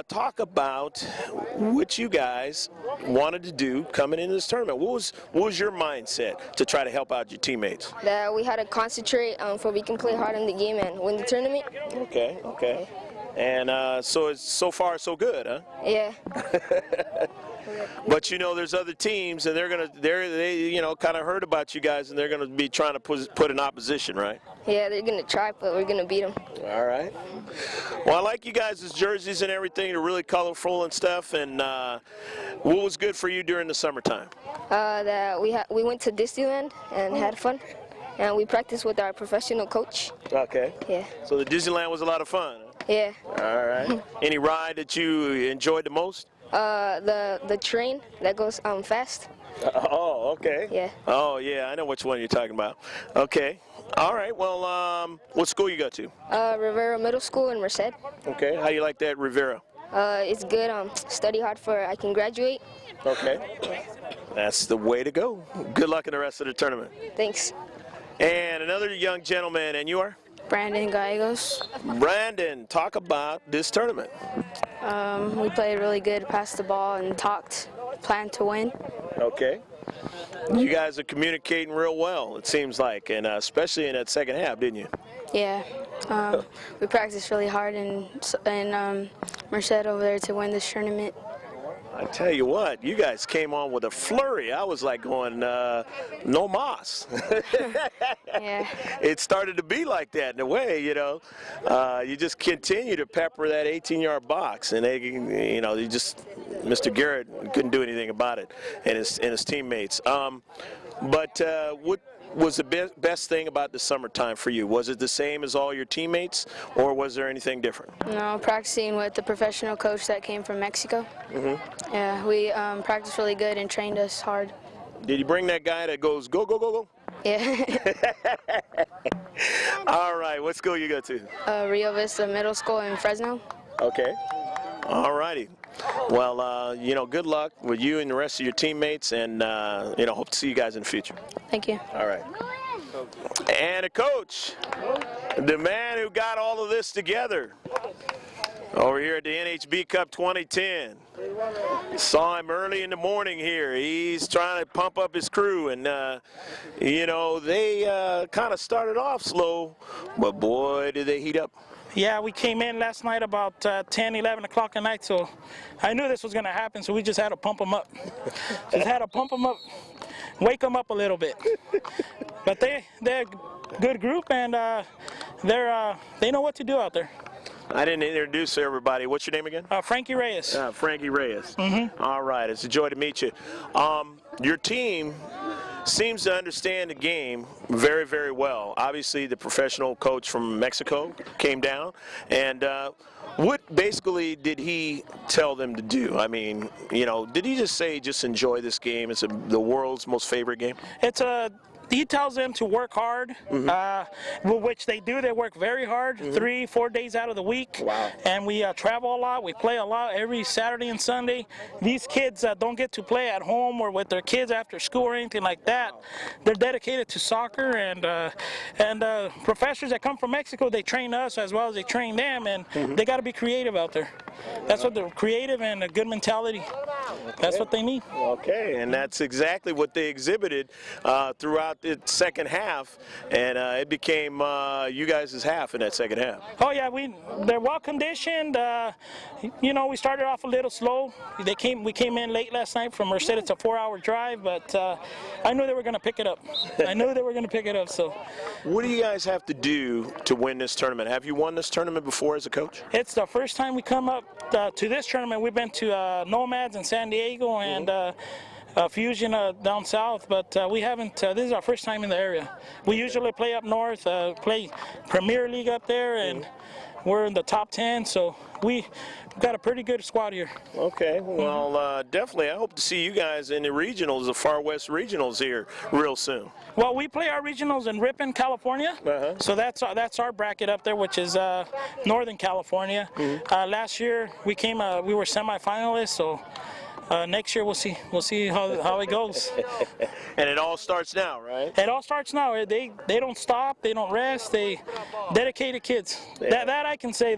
talk about what you guys wanted to do coming into this tournament. What was your mindset to try to help out your teammates? That we had to concentrate so we can play hard in the game and win the tournament. Okay, okay. And so it's so far so good, huh? Yeah. But you know, there's other teams, and they you know, kind of heard about you guys, and they're gonna be trying to put an opposition, right? Yeah, they're gonna try, but we're gonna beat them. All right. Well, I like you guys' jerseys and everything. They're really colorful and stuff. And what was good for you during the summertime? That we went to Disneyland and had fun, and we practiced with our professional coach. Okay. Yeah. So the Disneyland was a lot of fun. Huh? Yeah. All right. Any ride that you enjoyed the most? The train that goes fast. Oh, okay. Yeah. Oh, yeah, I know which one you're talking about. Okay. All right. Well, what school you go to? Rivera Middle School in Merced. Okay. How you like that, Rivera? It's good. Study hard for I can graduate. Okay. That's the way to go. Good luck in the rest of the tournament. Thanks. And another young gentleman, and you are? Brandon Gallegos. Brandon, talk about this tournament. We played really good, passed the ball, and planned to win. Okay. You guys are communicating real well, it seems like, and especially in that second half, didn't you? Yeah. We practiced really hard in Merced over there to win this tournament. I tell you what, you guys came on with a flurry. I was like going, no mas. Yeah. It started to be like that in a way, you know. You just continue to pepper that 18-yard box, and they, you know, Mr. Garrett couldn't do anything about it, and his teammates. But what was the best thing about the summertime for you? Was it the same as all your teammates, or was there anything different? No, practicing with the professional coach that came from Mexico. Mm-hmm. Yeah, we practiced really good and trained us hard. Did you bring that guy that goes, go, go, go, go? Yeah. All right, what school you go to? Rio Vista Middle School in Fresno. Okay. All righty. Well, you know, good luck with you and the rest of your teammates, and, you know, hope to see you guys in the future. Thank you. All right. And a coach, the man who got all of this together over here at the NHB Cup 2010. Saw him early in the morning here. He's trying to pump up his crew, and, you know, they kind of started off slow, but boy, did they heat up. Yeah, we came in last night about 10, 11 o'clock at night, so I knew this was going to happen, so we just had to pump them up. Just had to pump them up, wake them up a little bit. But they're a good group, and they know what to do out there. I didn't introduce everybody. What's your name again? Frankie Reyes. Frankie Reyes. Mm-hmm. All right, it's a joy to meet you. Your team seems to understand the game very, very well. Obviously, the professional coach from Mexico came down, and what basically did he tell them to do? I mean, you know, did he just say, just enjoy this game? It's the world's most favorite game? He tells them to work hard, which they do. They work very hard, 3-4 days out of the week. Wow. And we travel a lot. We play a lot every Saturday and Sunday. These kids don't get to play at home or with their kids after school or anything like that. They're dedicated to soccer, and professors that come from Mexico, they train us as well as they train them, and they got to be creative out there. That's what they're creative and a good mentality. That's what they need. Okay, and that's exactly what they exhibited throughout the second half, and it became you guys' half in that second half. Oh yeah, they're well conditioned. You know, we started off a little slow. We came in late last night from Merced. It's a 4-hour drive, but I knew they were going to pick it up. I knew they were going to pick it up. So, what do you guys have to do to win this tournament? Have you won this tournament before as a coach? It's the first time we come up to this tournament. We've been to Nomads in San Diego and Fusion down south, but we haven't. This is our first time in the area. We usually play up north, play Premier League up there, and we're in the top 10, so we've got a pretty good squad here. Okay, well, definitely. I hope to see you guys in the regionals, the Far West regionals here real soon. Well, we play our regionals in Ripon, California, so that's our bracket up there, which is Northern California. Last year we were semifinalists, so next year we'll see how it goes. And it all starts now, right? It all starts now. They don't stop, they don't rest, they dedicated kids. That I can say.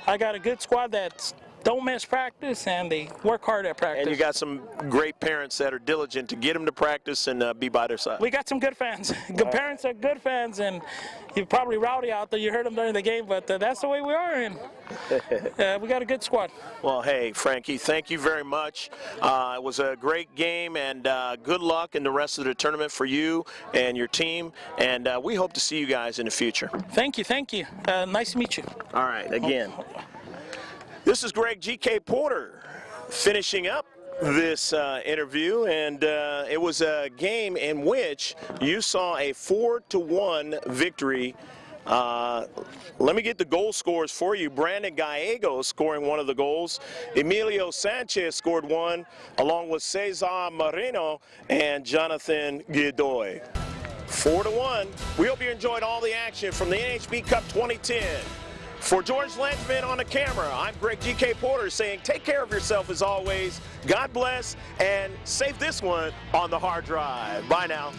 I got a good squad that don't miss practice, and they work hard at practice. And you got some great parents that are diligent to get them to practice and be by their side. We got some good fans. Good parents are good fans, and you're probably rowdy out there. You heard them during the game, but that's the way we are, and we got a good squad. Well, hey, Frankie, thank you very much. It was a great game, and good luck in the rest of the tournament for you and your team, and we hope to see you guys in the future. Thank you, thank you. Nice to meet you. All right, again. This is Greg G.K. Porter finishing up this interview, and it was a game in which you saw a 4-1 victory. Let me get the goal scores for you. Brandon Gallegos scoring one of the goals. Emilio Sanchez scored one, along with Cesar Moreno and Jonathan Godoy. 4-1. We hope you enjoyed all the action from the NHB Cup 2010. For George Lensman on the camera, I'm Greg G.K. Porter saying take care of yourself as always. God bless, and save this one on the hard drive. Bye now.